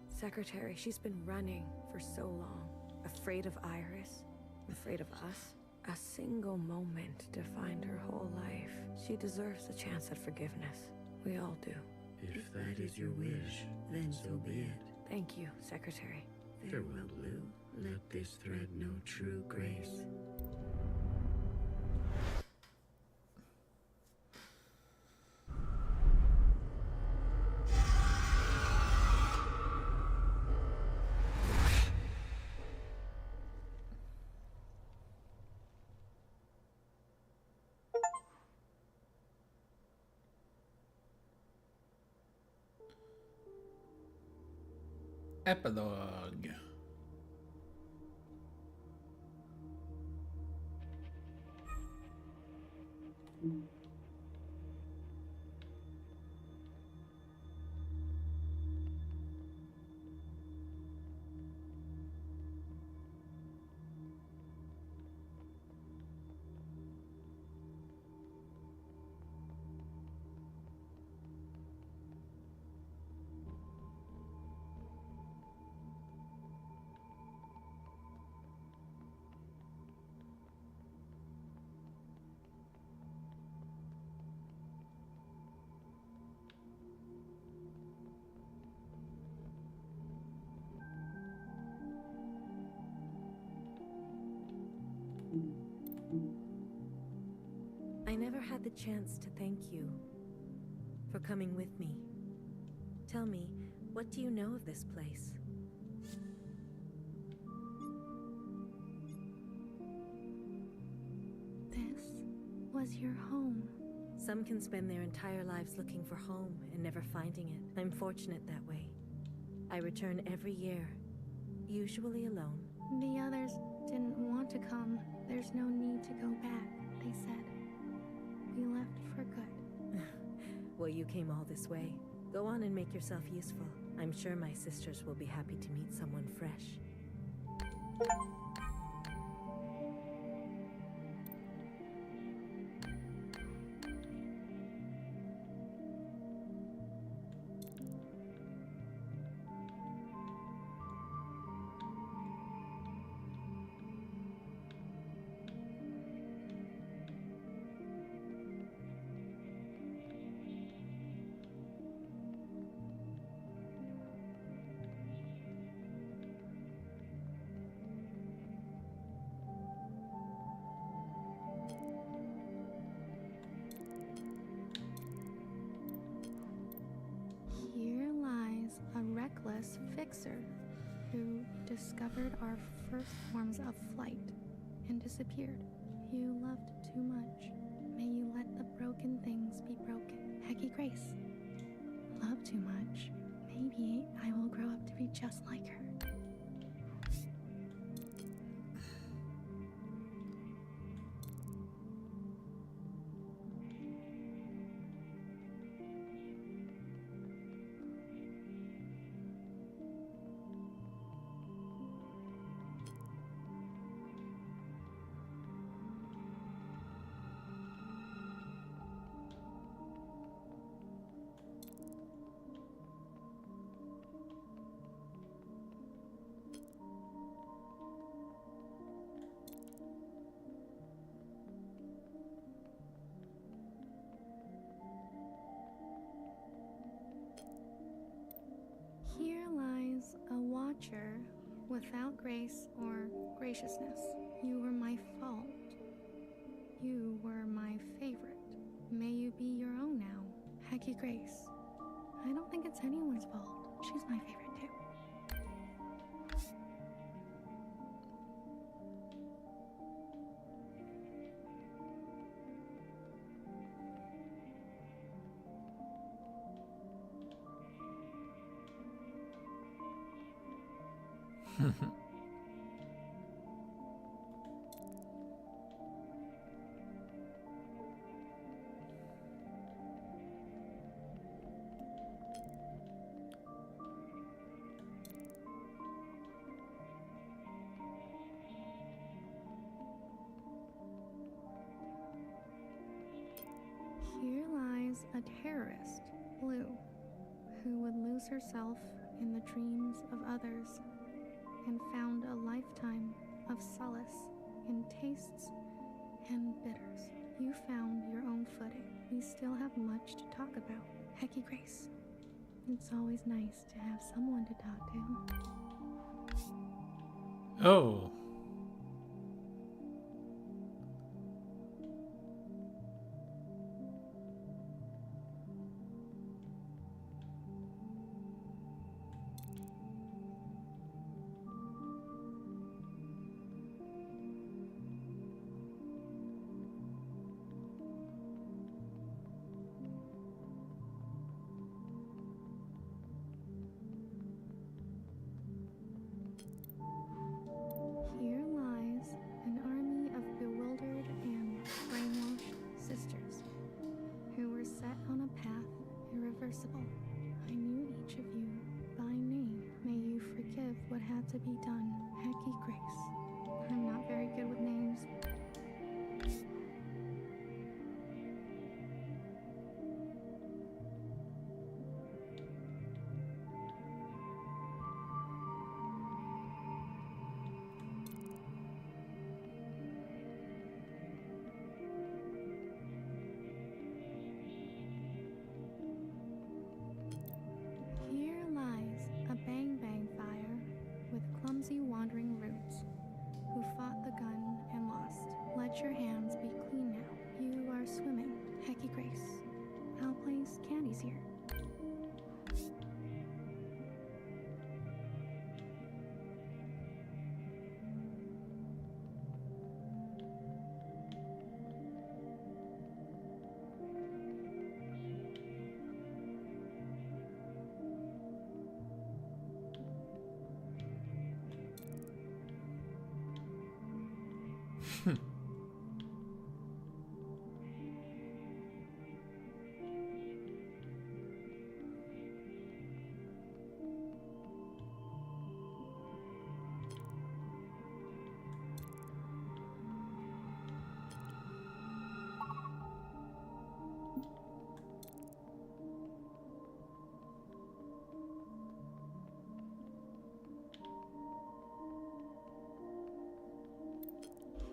Secretary, she's been running for so long. Afraid of Iris, afraid of us. A single moment defined her whole life. She deserves a chance at forgiveness. We all do. If that is your wish, then so be it. Thank you, Secretary. Farewell, Blue. Let this thread know true grace. Epilogue. I never had the chance to thank you for coming with me. Tell me, what do you know of this place? This was your home. Some can spend their entire lives looking for home and never finding it. I'm fortunate that way. I return every year, usually alone. The others didn't want to come. There's no need to go back, they said. We left for good. Well, you came all this way. Go on and make yourself useful. I'm sure my sisters will be happy to meet someone fresh. Here lies a reckless fixer who discovered our first forms of flight and disappeared. You loved too much. May you let the broken things be broken. Hecky Grace. Love too much. Maybe I will grow up to be just like her. Without grace or graciousness, you were my fault. You were my favorite. May you be your own now, Hecky Grace. I don't think it's anyone's fault. She's my favorite too. Here lies a terrorist, Blue, who would lose herself in the dreams of others and found a lifetime of solace in tastes and bitters. You found your own footing. We still have much to talk about, Hecky Grace. It's always nice to have someone to talk to. Oh. Here lies an army of bewildered and brainwashed sisters who were set on a path irreversible. I knew each of you by name. May you forgive what had to be done, Hecky Grace. I'm not very good with names. Here lies a bang-bang fire with clumsy wandering roots who fought the gun and lost. Let your hands be clean now. You are swimming, Hecky Grace. I'll place candies here.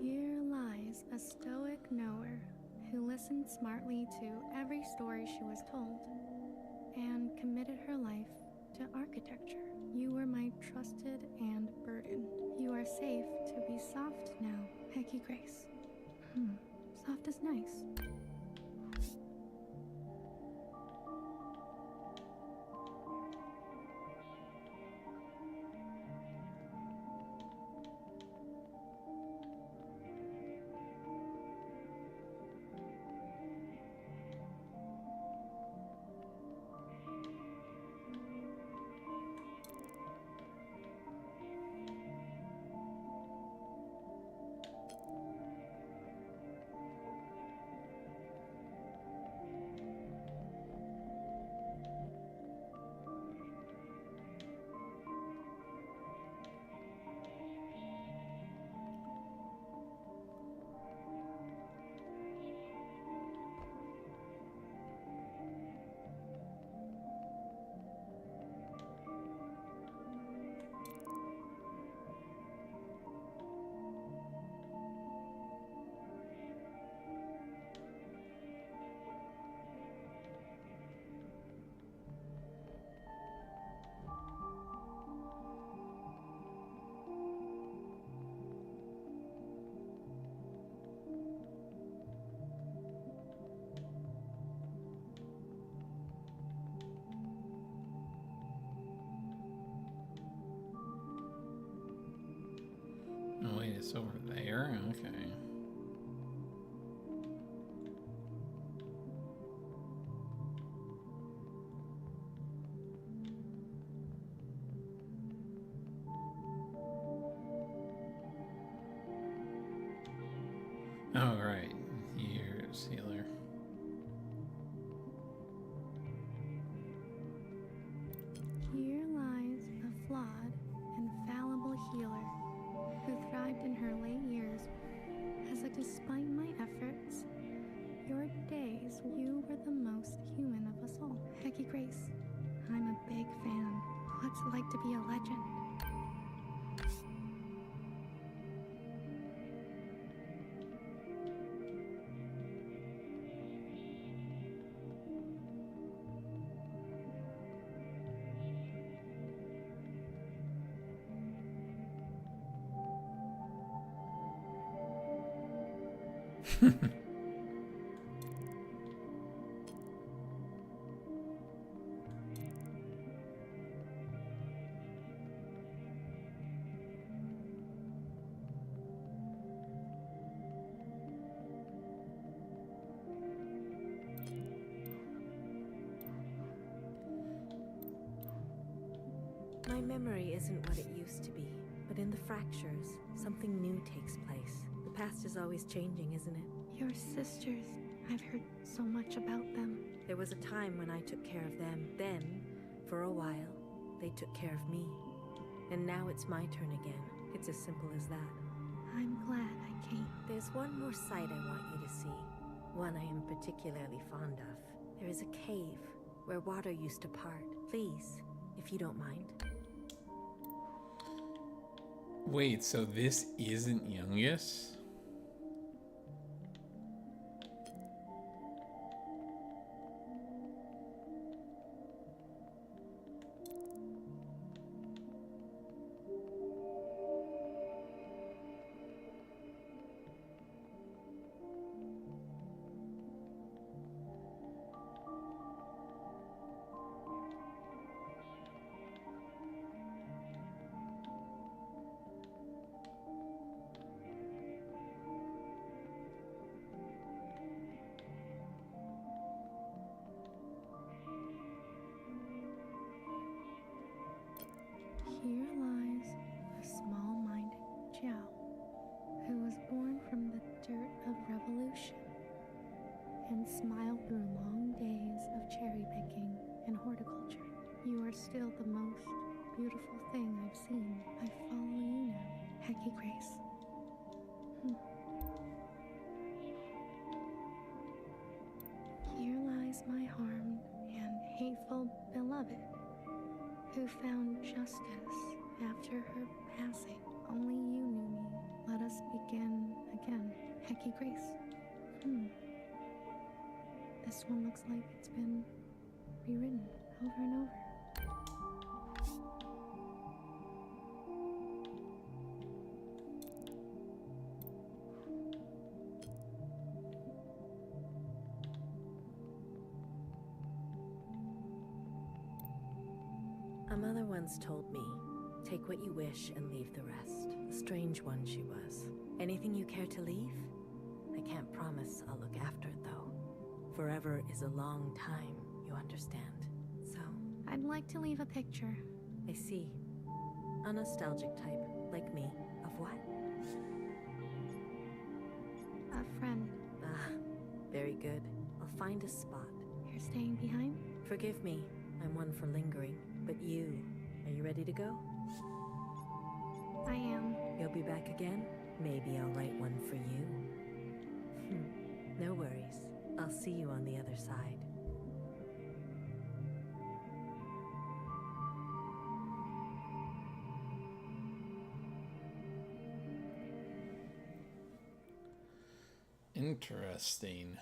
Here lies a stoic knower who listened smartly to every story she was told and committed her life to architecture. You were my trusted and burden. You are safe to be soft now, Hecky Grace. Soft is nice. Oh wait, it's over there? Okay. Oh, right. Here's healer. Here lies a flawed and fallible healer who thrived in her late years as a despite my efforts, your days, you were the most human of us all. Hecky Grace, I'm a big fan. What's it like to be a legend? My memory isn't what it used to be, but in the fractures, something new takes place. The past is always changing, isn't it? Your sisters, I've heard so much about them. There was a time when I took care of them. Then, for a while, they took care of me. And now it's my turn again. It's as simple as that. I'm glad I came. There's one more sight I want you to see. One I am particularly fond of. There is a cave where water used to part. Please, if you don't mind. Wait, so this isn't Youngus? Here lies a small-minded Jiao, who was born from the dirt of revolution and smiled through long days of cherry picking and horticulture. You are still the most beautiful thing I've seen. I follow you now, Hecky Grace. Here lies my harmed and hateful beloved, who found justice after her passing. Only you knew me. Let us begin again. Hecky Grace. This one looks like it's been rewritten over and over. A mother once told me, take what you wish and leave the rest. A strange one she was. Anything you care to leave? I can't promise I'll look after it, though. Forever is a long time, you understand. So, I'd like to leave a picture. I see. A nostalgic type, like me. Of what? A friend. Ah, very good. I'll find a spot. You're staying behind? Forgive me, I'm one for lingering. But you, are you ready to go? I am. You'll be back again? Maybe I'll write one for you. No worries. I'll see you on the other side. Interesting.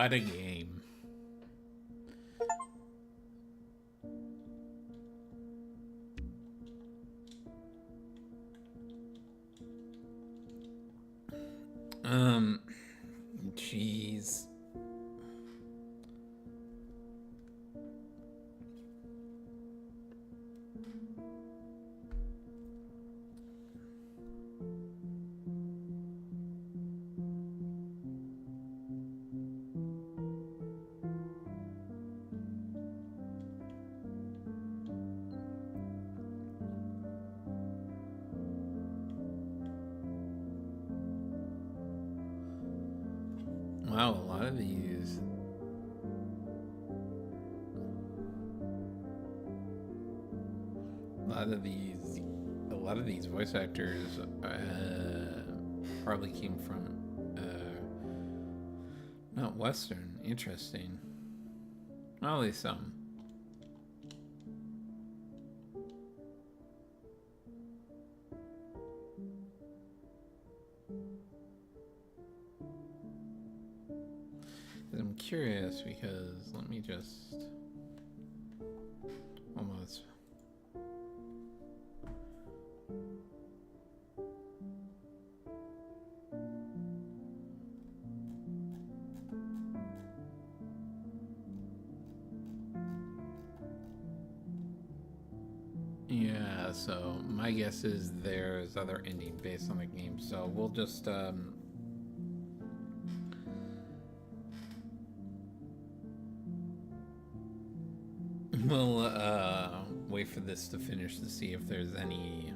What a game. Jeez. Wow, a lot of these. A lot of these voice actors probably came from not Western. Interesting. Well, at least some. I'm curious because let me just almost. Yeah, so my guess is there's other endings based on the game, so we'll just we'll wait for this to finish to see if there's any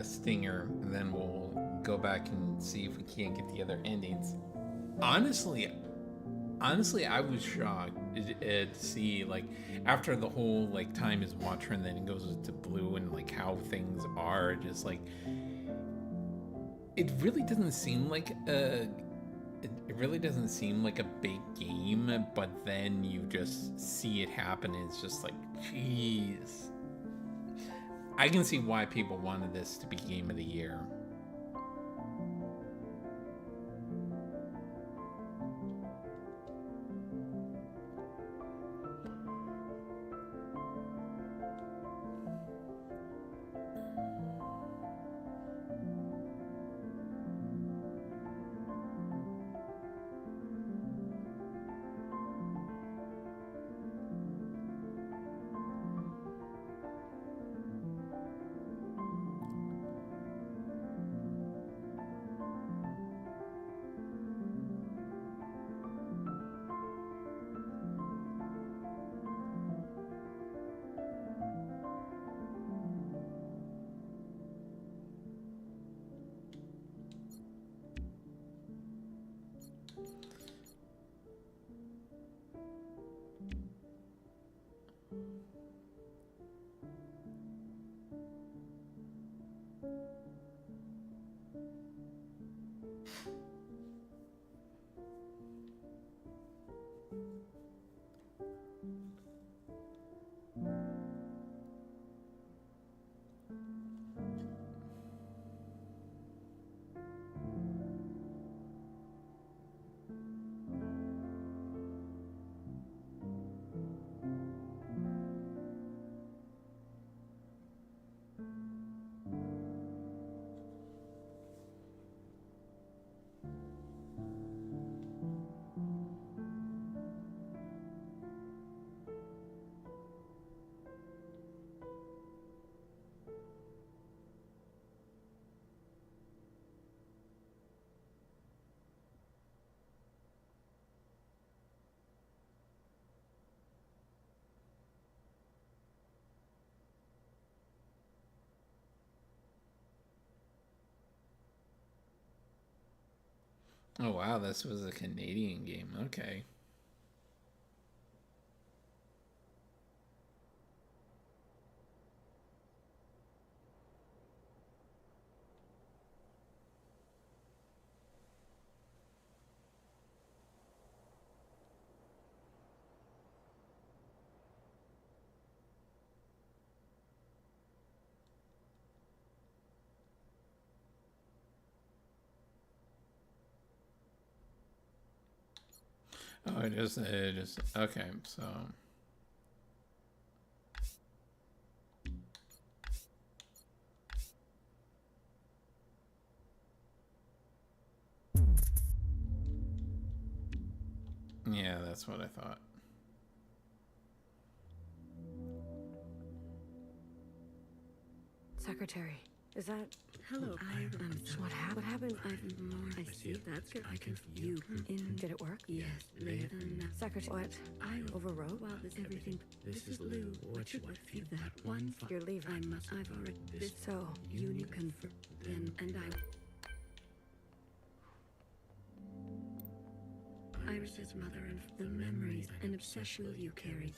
stinger, and then we'll go back and see if we can't get the other endings. Honestly, I was shocked to see, like, after the whole like time is Watcher and then it goes to Blue and like how things are, just like it really doesn't seem like a big game, but then you just see it happen and it's just like, jeez. I can see why people wanted this to be Game of the Year. Oh wow, this was a Canadian game. Okay. Oh, it just okay. So. Yeah, that's what I thought. Secretary, is that... Hello, What happened? I see. That's good. I can you in. Did it work? Yes, later than that. Secretary, what? I Overrode? Well, this everything. This is Lou. What feed that one? You're leaving. I've already. This. So, You confirm. Then and Iris's mother and the memories and obsession you carry.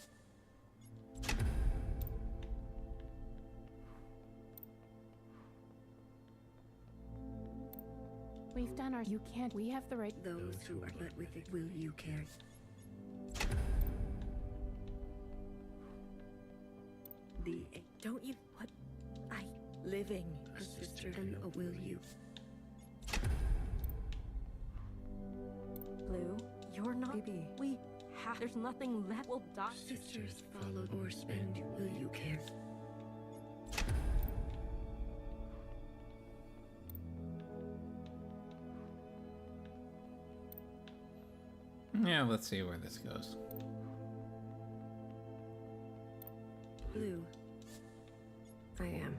We've done our... You can't... We have the right... Those who are but with it will you carry. Don't you... What? Living. A sister and a will you. Blue, you're not... Baby. We have... There's nothing left. We'll die. Sisters follow or spend. Will you care? Yeah, let's see where this goes. Blue. I am.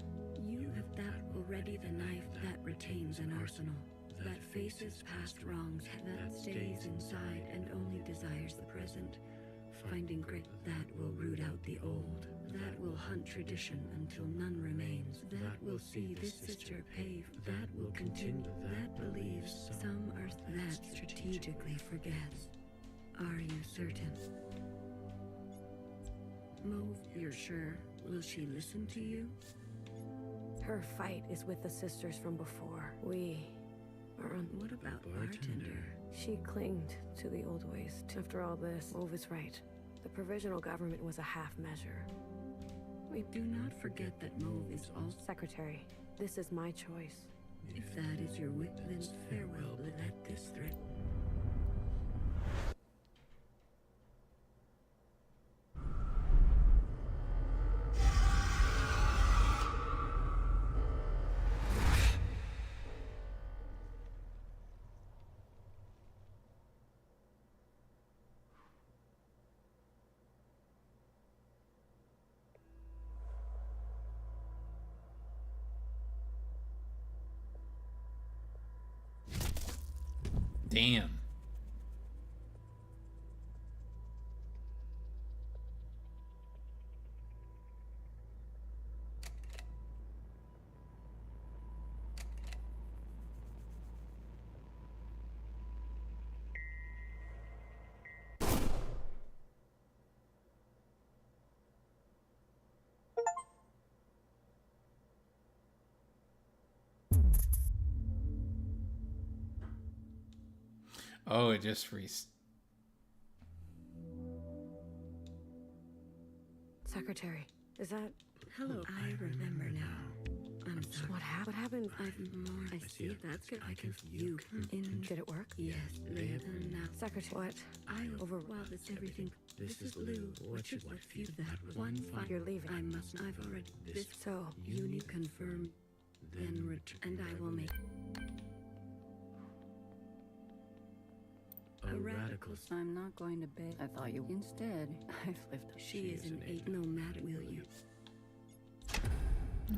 You have that already, the knife that retains an arsenal, that faces past wrongs, that stays inside and only desires the present, finding great that will root out the old, that will hunt tradition until none remains, that will see this sister pave, that will continue, that believes some are that strategically forgets. Are you certain? Move, you're sure? Will she listen to you? Her fight is with the sisters from before. We are on... What about bartender? She clinged to the old ways. After all this, Move is right. The provisional government was a half measure. We do not forget that Move is also... Secretary, this is my choice. If that is your wit, then farewell, let this threat... Damn. Oh, it just Secretary, is that... Hello, I remember now. I'm sorry. What happened? I've more. I see. That's good. I can. You in. Did it work? Yes. Later than now. Secretary, what? I over. Well, this everything. This is Lou. What feed that one fight? You're leaving. I must. I've already. This. So you need confirm. Then return, and I will make. A radical. I'm not going to bed. I thought you. Instead, I've lived. She is an 8. No matter. Will you?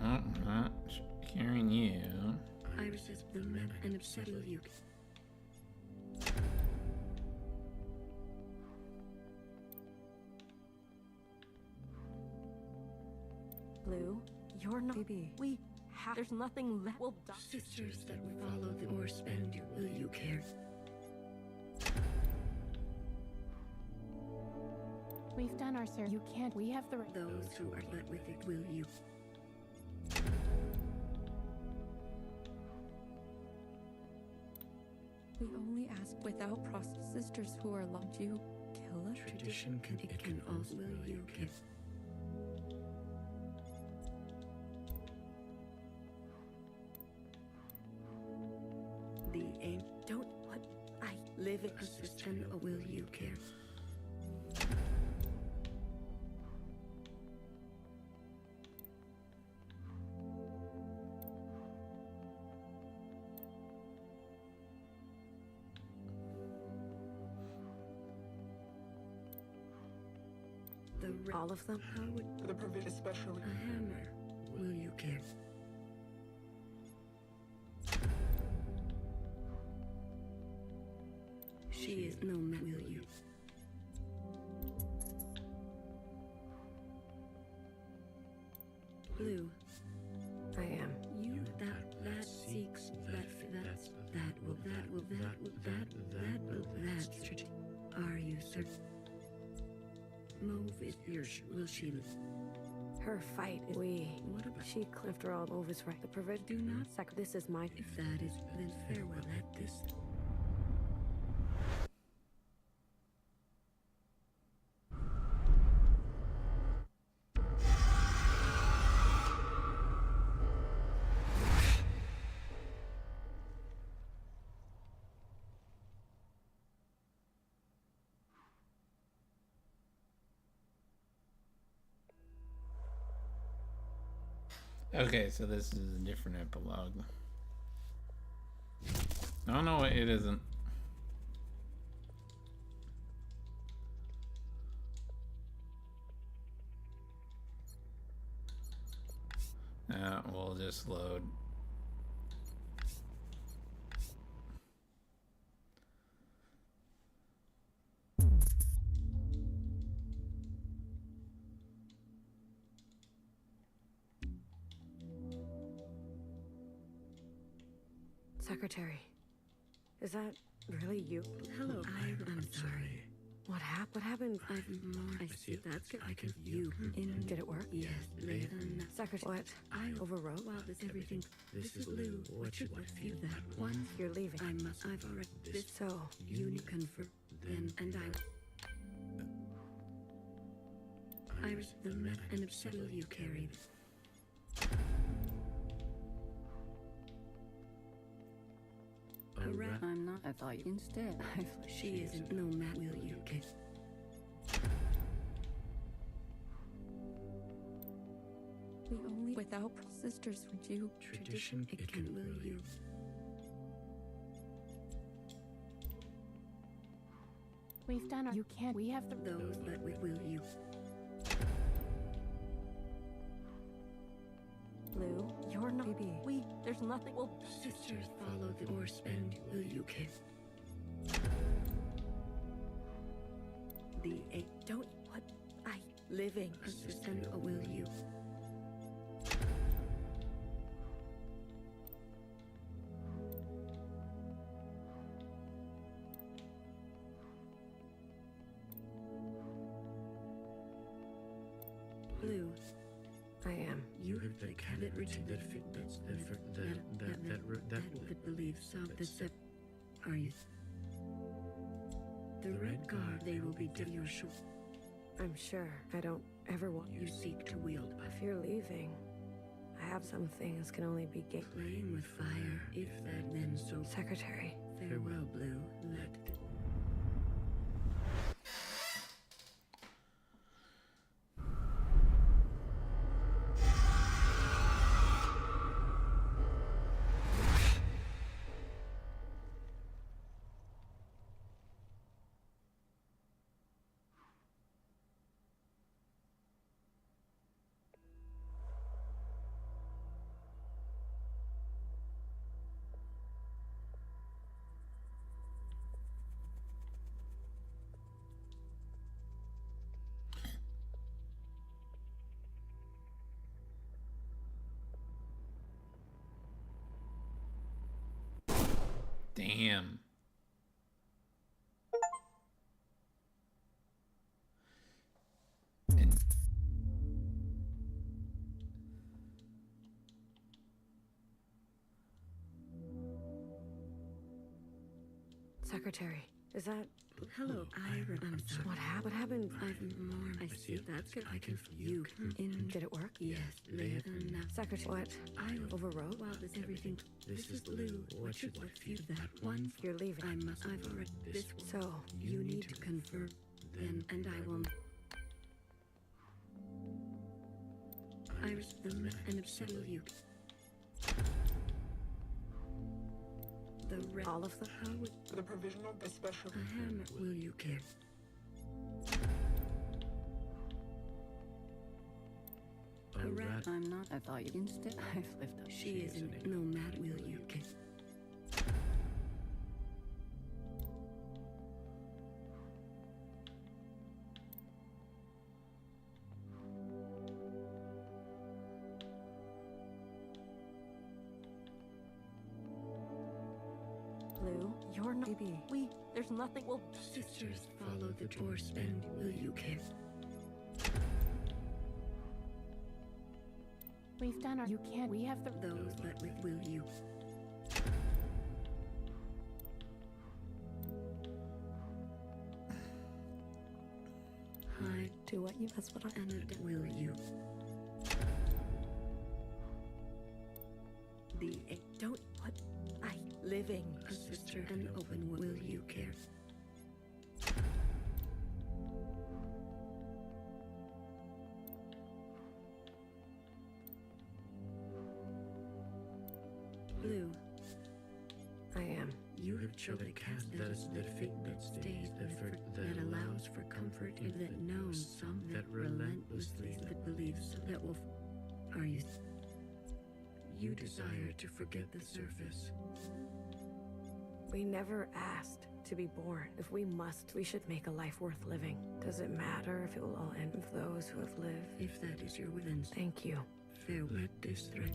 I'm not hearing you. Iris is the man and upset. Will you? Blue, you're not... Baby. We have... There's nothing left. We'll die. Sisters that will follow the or spend. Will you care? We've done our sir. You can't. We have the right. Those who are but with it, will you? We only ask without process. Sisters who are loved you, kill us. Tradition can. It can also. Will you give? The aim. Don't... What? living assistant, or will you care? All of them? How would the provision, especially a hammer? Will you care? She is no man. Will you? Blue. I am. You that seeks that will. Are you certain? Mauve is here. Will she? Her fight. What about? She clipped her all. Mauve is right. The provision. Do not. This is my. If that is, then farewell at this. Okay, so this is a different epilogue. No, it isn't. We'll just load. Secretary, is that really you? Hello, I'm sorry. What happened? What happened? I see. That's good. I can you. Did it work? Yes, later. Secretary, what? I overwrote. Wow, this everything. This is Lou. What should I feel that one? You're leaving. I've already. This. So You confirm. Then and Iris, the map and upset will you carry? I'm not. I thought you instead. She isn't. No, Matt, will you kiss? We only without sisters would you. Tradition, it can will you. We've done our. You can't. We have to. Those that we will you. Lou, you're not. Baby, there's nothing. Well, sisters follow the or spend. Will you kiss? The eight. Don't. What? Living. Assistant, or will you? Blue. I am. You have the cadet written that fit that believes so that are you? The red guard, they will be to your shore. I'm sure. I don't ever want you seek to wield. If you're leaving, I have some things can only be playing with fire. If that then so. Secretary. Farewell, Blue. Let. Damn. And Secretary, Is that... Hello, I'm sorry. What happened? I've more. I see. That's good. I can feel you. Did it work? Yes, later than now. Secretary, what? I Overrode? Wow, this everything. This is blue. What should what feed that one? You're leaving. I've already. This. So, You need to confirm. Then, and I will. Iris, the man, and upset you. The red. All of them? How would The provisional, the special. a hammer? Will you care? A rat. I'm not. I thought you instead. I've lived up. She isn't. No matter. Will you care? Blue, you're not... Baby. There's nothing we'll... Sisters, follow the door. Spend. Will you care? We've done our... You can't... We have the... Those, but with will you? Hide. Do what you... That's what I... And will you? The... Don't... What? Living. A sister and open. Will you care? Blue. I am. You have chosen a cast that is the fate that stays, the effort that allows for comfort, and that knows some that relentlessly that believes that will. Are you? You desire to forget the surface. We never asked to be born. If we must, we should make a life worth living. Does it matter if it will all end with those who have lived? If that is your will, thank you. Fair. Let this threat.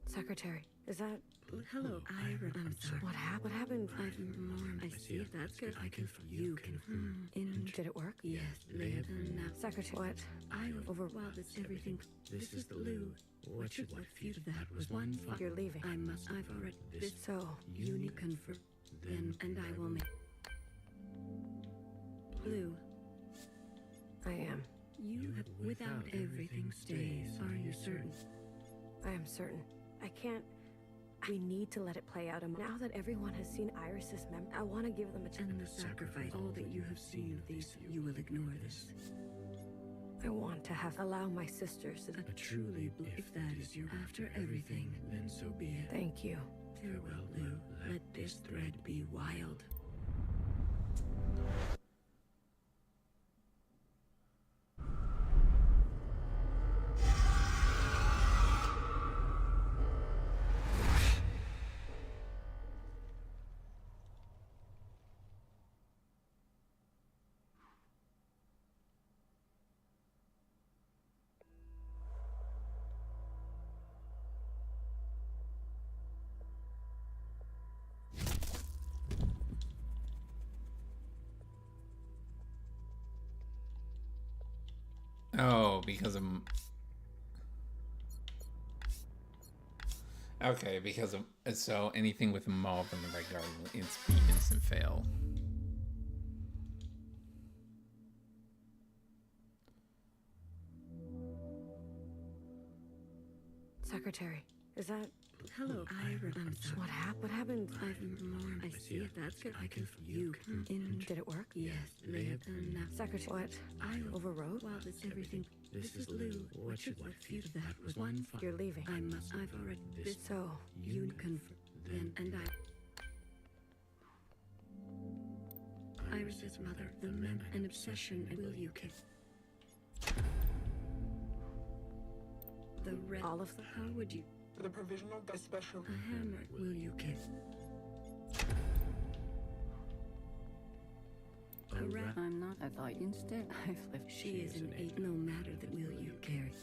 Secretary, is that... Hello, I'm sorry. What happened? I've more. I see. If that's good. I can. You can. Did it work? Yes. Later than now. Secretary, what? I over. Well, this everything. This is the blue. What should what feed that was one. You're leaving. I must. I've already. This. So you need confirm. Then and I will make. Blue. I am. You have. Without everything stays. Are you certain? I am certain. I can't... We need to let it play out. And now that everyone has seen Iris's memory, I want to give them a chance. And the sacrifice, all that you have seen of these, you will ignore this. I want to have... Allow my sisters... Truly, if that is your... After everything, then so be it. Thank you. Farewell, Lou. Let this thread be wild. Oh, because of... Okay, because of... So, anything with Mauve and the Red Guardian will be instant fail. Secretary, is that... Hello, I'm sorry. What happened? I've more. I see if that's good. I can you in. Did it work? Yes, they have done now. Secretary, what? I overrode? While this everything. This is Lou. What should what future? That was one. You're leaving. I must. I've already. This. So you confirm. Then and Iris's mother, the mem, an obsession. Will you kiss? The red. All of them. How would you? The provisional special. A hammer. Will you kiss? A rat. I'm not. I thought instead I've lived. She is an 8. No matter that will you carry.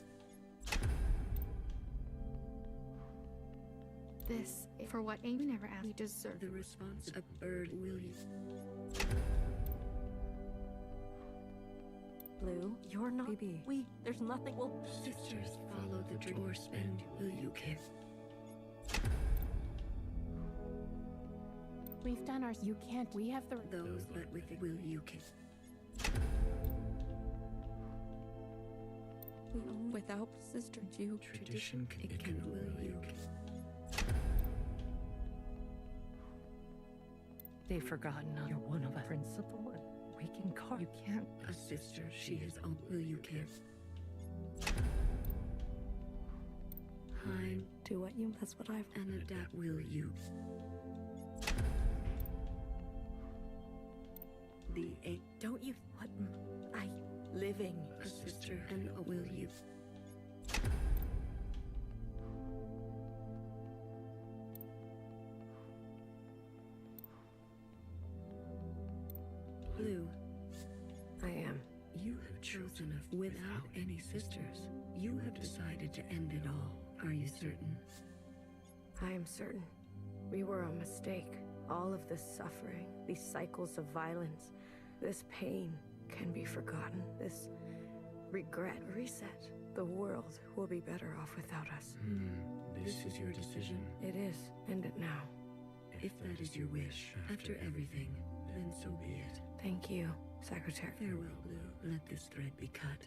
This, for what Amy never asked, we deserve. The response. A bird. Will you? Blue, you're not. Baby. There's nothing. Well, Sisters, follow the dream or spend. Will you kiss? We've done ours. You can't. We have the... Those but with it. Will you kiss? We own without Sister Jew. Tradition can. Will you kiss? They've forgotten you're one of us. Principal and we can call. You can't. A sister, she is on. Will you kiss? Heim. Do what you... That's what I've... And adapt. Will you? The 8. Don't you... What? Living. A sister and a will you? Blue. I am. You have chosen without any sisters. You have decided to end it all. Are you certain? I am certain. We were a mistake. All of this suffering, these cycles of violence, this pain can be forgotten. This regret, reset. The world will be better off without us. This is your decision. It is. End it now. If that is your wish, after everything, then so be it. Thank you, Secretary. Farewell, Blue. Let this thread be cut.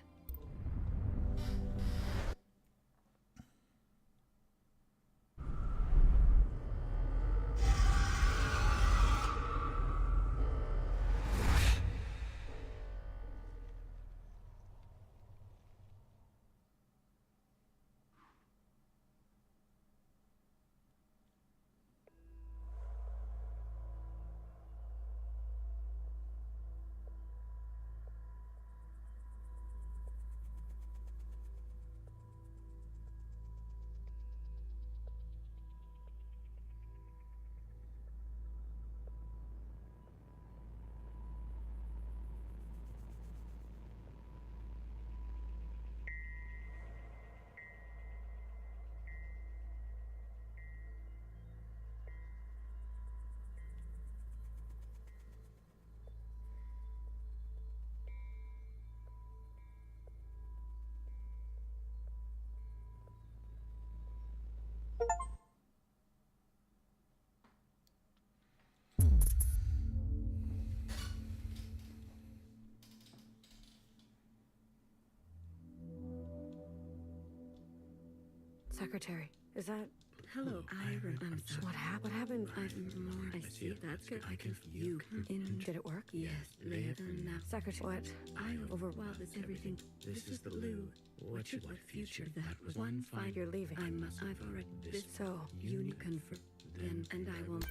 Secretary, is that... Hello, Ira. I'm sorry. What happened? I've more. I see if that's good. I can you in. Did it work? Yes, they have done now. Secretary, what? I over while this everything. This is the Lou. What future? That was one fine. You're leaving. I must. I've already. This. So you confirm. Then and I will.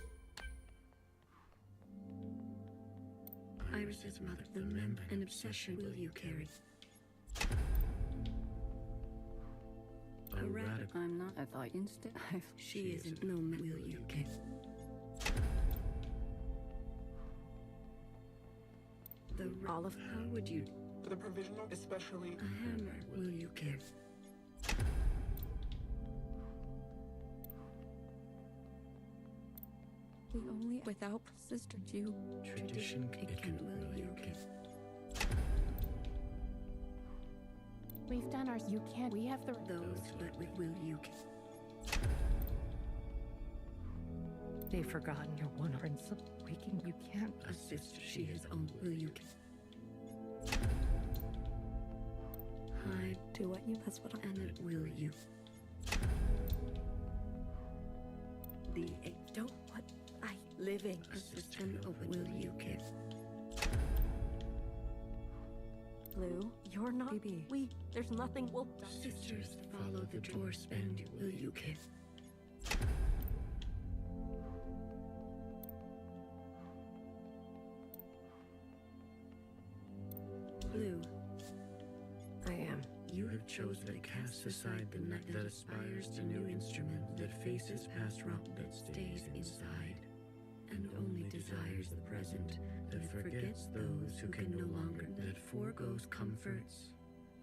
Iris's mother, the mem, an obsession. Will you carry? A rat. I'm not. I thought instead I've... She isn't. No, will you kiss? The all of... How would you... The provisional especially... A hammer. Will you kiss? We only without Sister Jew. Tradition can. Will you kiss? We've done ours. You can't. We have the... Those, but with will you kiss? They've forgotten you're one principal. You can't. A sister, she is on. Will you kiss? Hide. Do what you... That's what I... And it will you. Don't what I living. Assist and open. Will you kiss? Blue, you're not. Phoebe. There's nothing. Well, Sisters, follow the doors and will you kiss? Blue. I am. You have chosen to cast aside the net that aspires to new instrument, that faces past route, that stays inside, and only desires the present, that forgets those who can no longer, that foregoes comforts,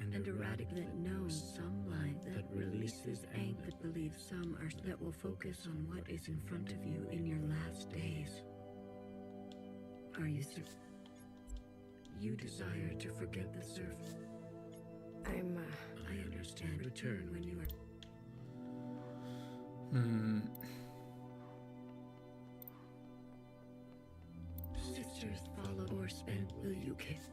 and erratic, that knows some life, that releases anger, That believes some are that will focus on what is in front of you in your last days. Are you certain? You desire to forget the surf. I understand. Return when you are. Sisters, follow or spend. Will you kiss?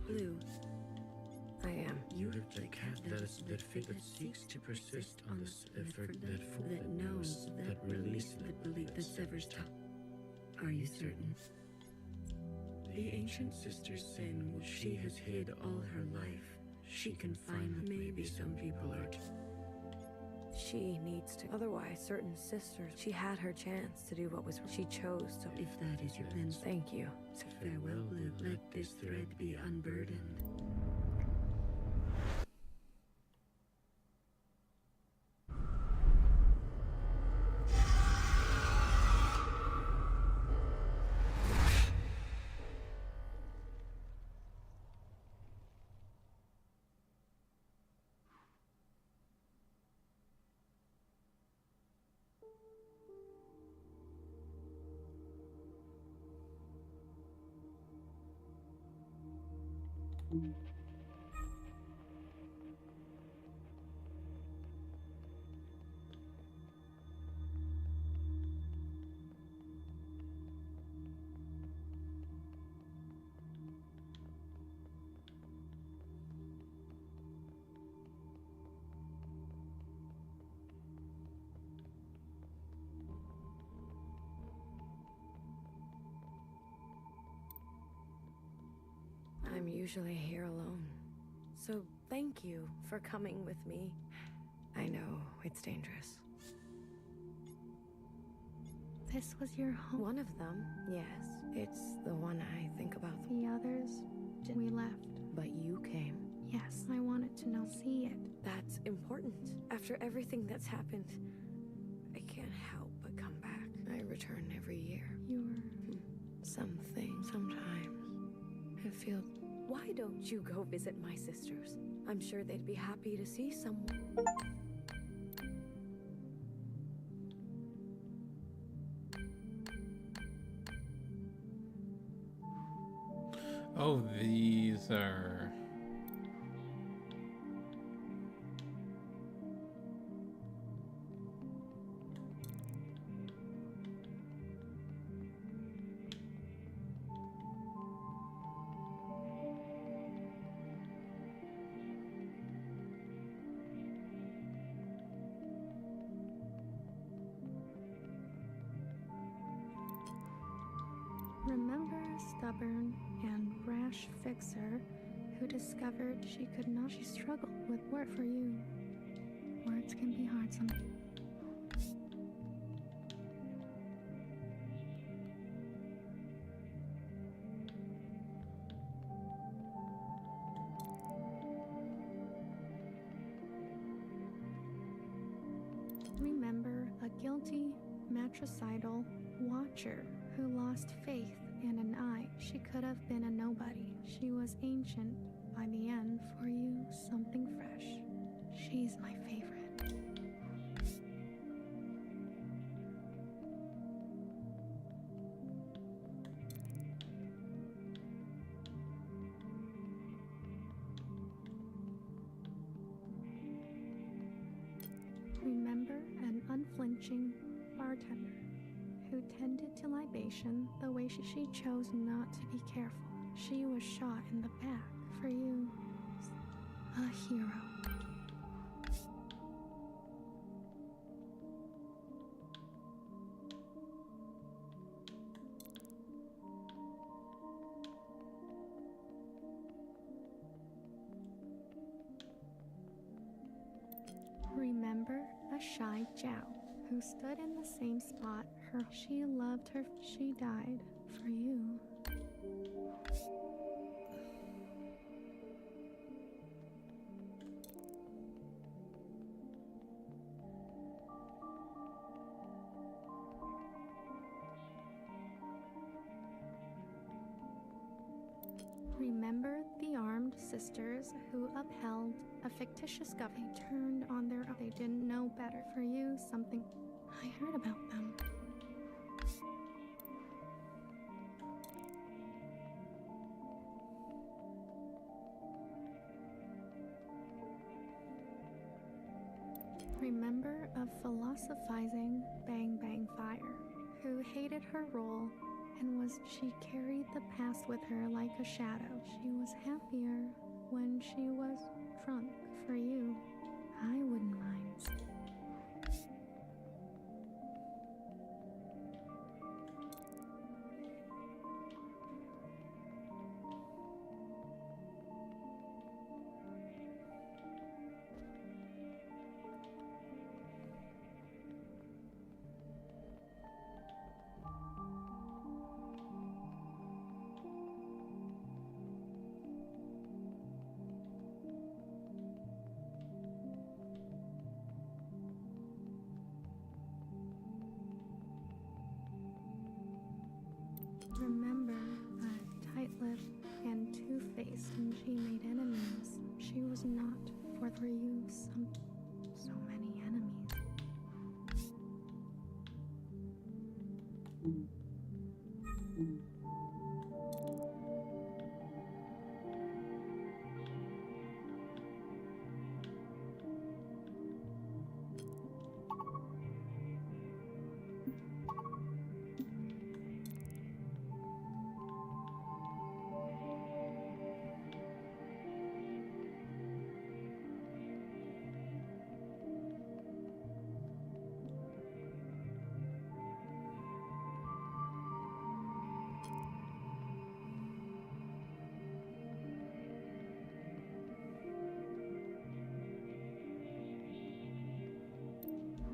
Blue. I am. You have the cat that seeks to persist on the that knows, that releases, that believe, that severs top. Are you certain? The ancient sister's sin, which she has hid all her life, she can find. Maybe some people are. She needs to. Otherwise, certain sisters, she had her chance to do what was. She chose to. If that is your then thank you. Farewell, Blue. Let this thread be unburdened. I'm usually here alone. So thank you for coming with me. I know it's dangerous. This was your home? One of them, yes. It's the one I think about. The others, we left. But you came. Yes, I wanted to know, see it. That's important. After everything that's happened, I can't help but come back. I return every year. Something, sometimes, it feels... Why don't you go visit my sisters? I'm sure they'd be happy to see someone. Oh, these are... Remember a stubborn and brash fixer who discovered she could not. She struggled with work for you. Words can be hard sometimes. Remember a guilty, matricidal watcher who lost faith in an eye. She could have been a nobody. She was ancient. By the end, for you, something fresh. She's my favorite. Remember an unflinching bartender who tended to libation the way she chose not to be careful. She was shot in the back a hero. Remember a shy Jiao who stood in the same spot she loved her. She died for you. Remember the armed sisters who upheld a fictitious government. They turned on their own. They didn't know better. For you, something. I heard about them. Remember a philosophizing Bang Bang Fire who hated her role and she carried the past with her like a shadow. She was happier when she was drunk. For you, I wouldn't mind. Remember a tight-lipped and two-faced, and she made enemies. She was not for you. So many enemies.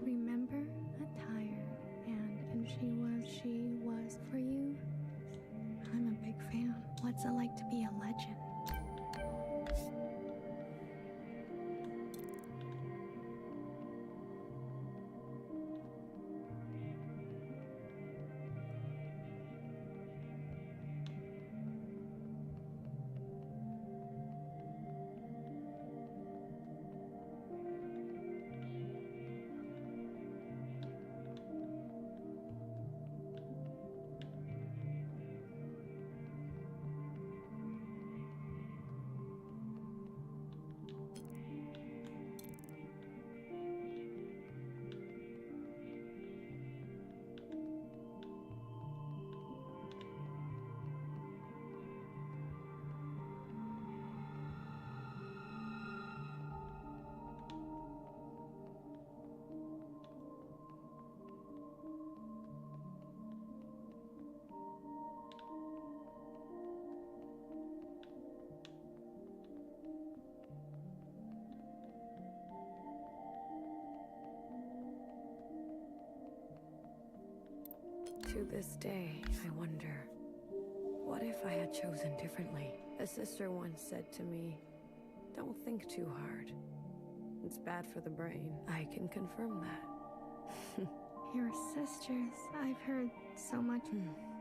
Remember a tired and she was for you. I'm a big fan. What's it like to be a legend? To this day, I wonder, what if I had chosen differently? A sister once said to me, don't think too hard. It's bad for the brain. I can confirm that. Your sisters, I've heard so much.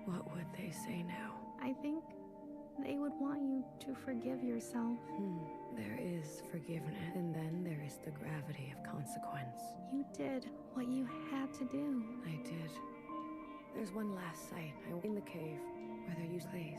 What would they say now? I think they would want you to forgive yourself. There is forgiveness, and then there is the gravity of consequence. You did what you had to do. I did. There's one last sight. In the cave, where there used place.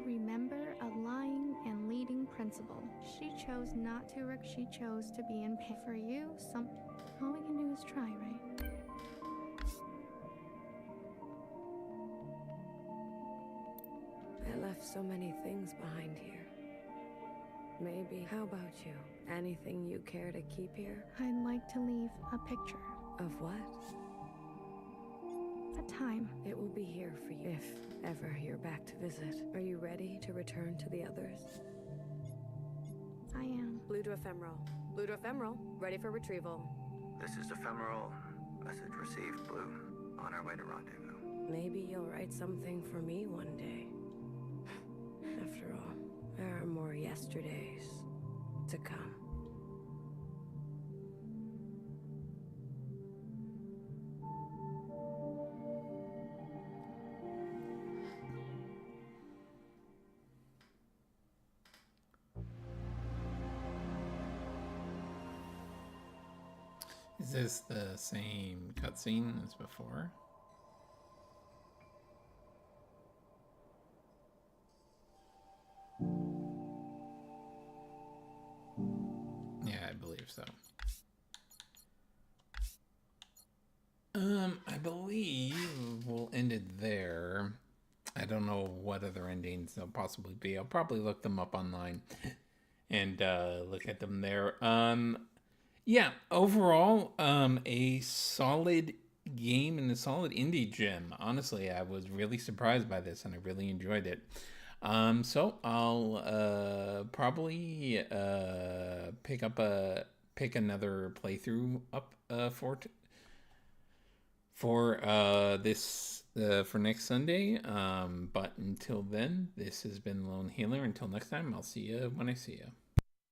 Remember responsible. She chose not to, Rick. She chose to be in pain. For you, all we can do is try, right? I left so many things behind here. Maybe, how about you? Anything you care to keep here? I'd like to leave a picture. Of what? A time. It will be here for you if ever you're back to visit. Are you ready to return to the others? I am. Blue to ephemeral. Blue to ephemeral. Ready for retrieval. This is ephemeral. Message received, Blue. On our way to rendezvous. Maybe you'll write something for me one day. After all, there are more yesterdays to come. Is this the same cutscene as before? Yeah, I believe so. I believe we'll end it there. I don't know what other endings there'll possibly be. I'll probably look them up online and look at them there. Yeah, overall, a solid game and a solid indie gem. Honestly, I was really surprised by this and I really enjoyed it. So I'll probably pick another playthrough up for next Sunday. But until then, this has been LonelyHealer. Until next time, I'll see you when I see you.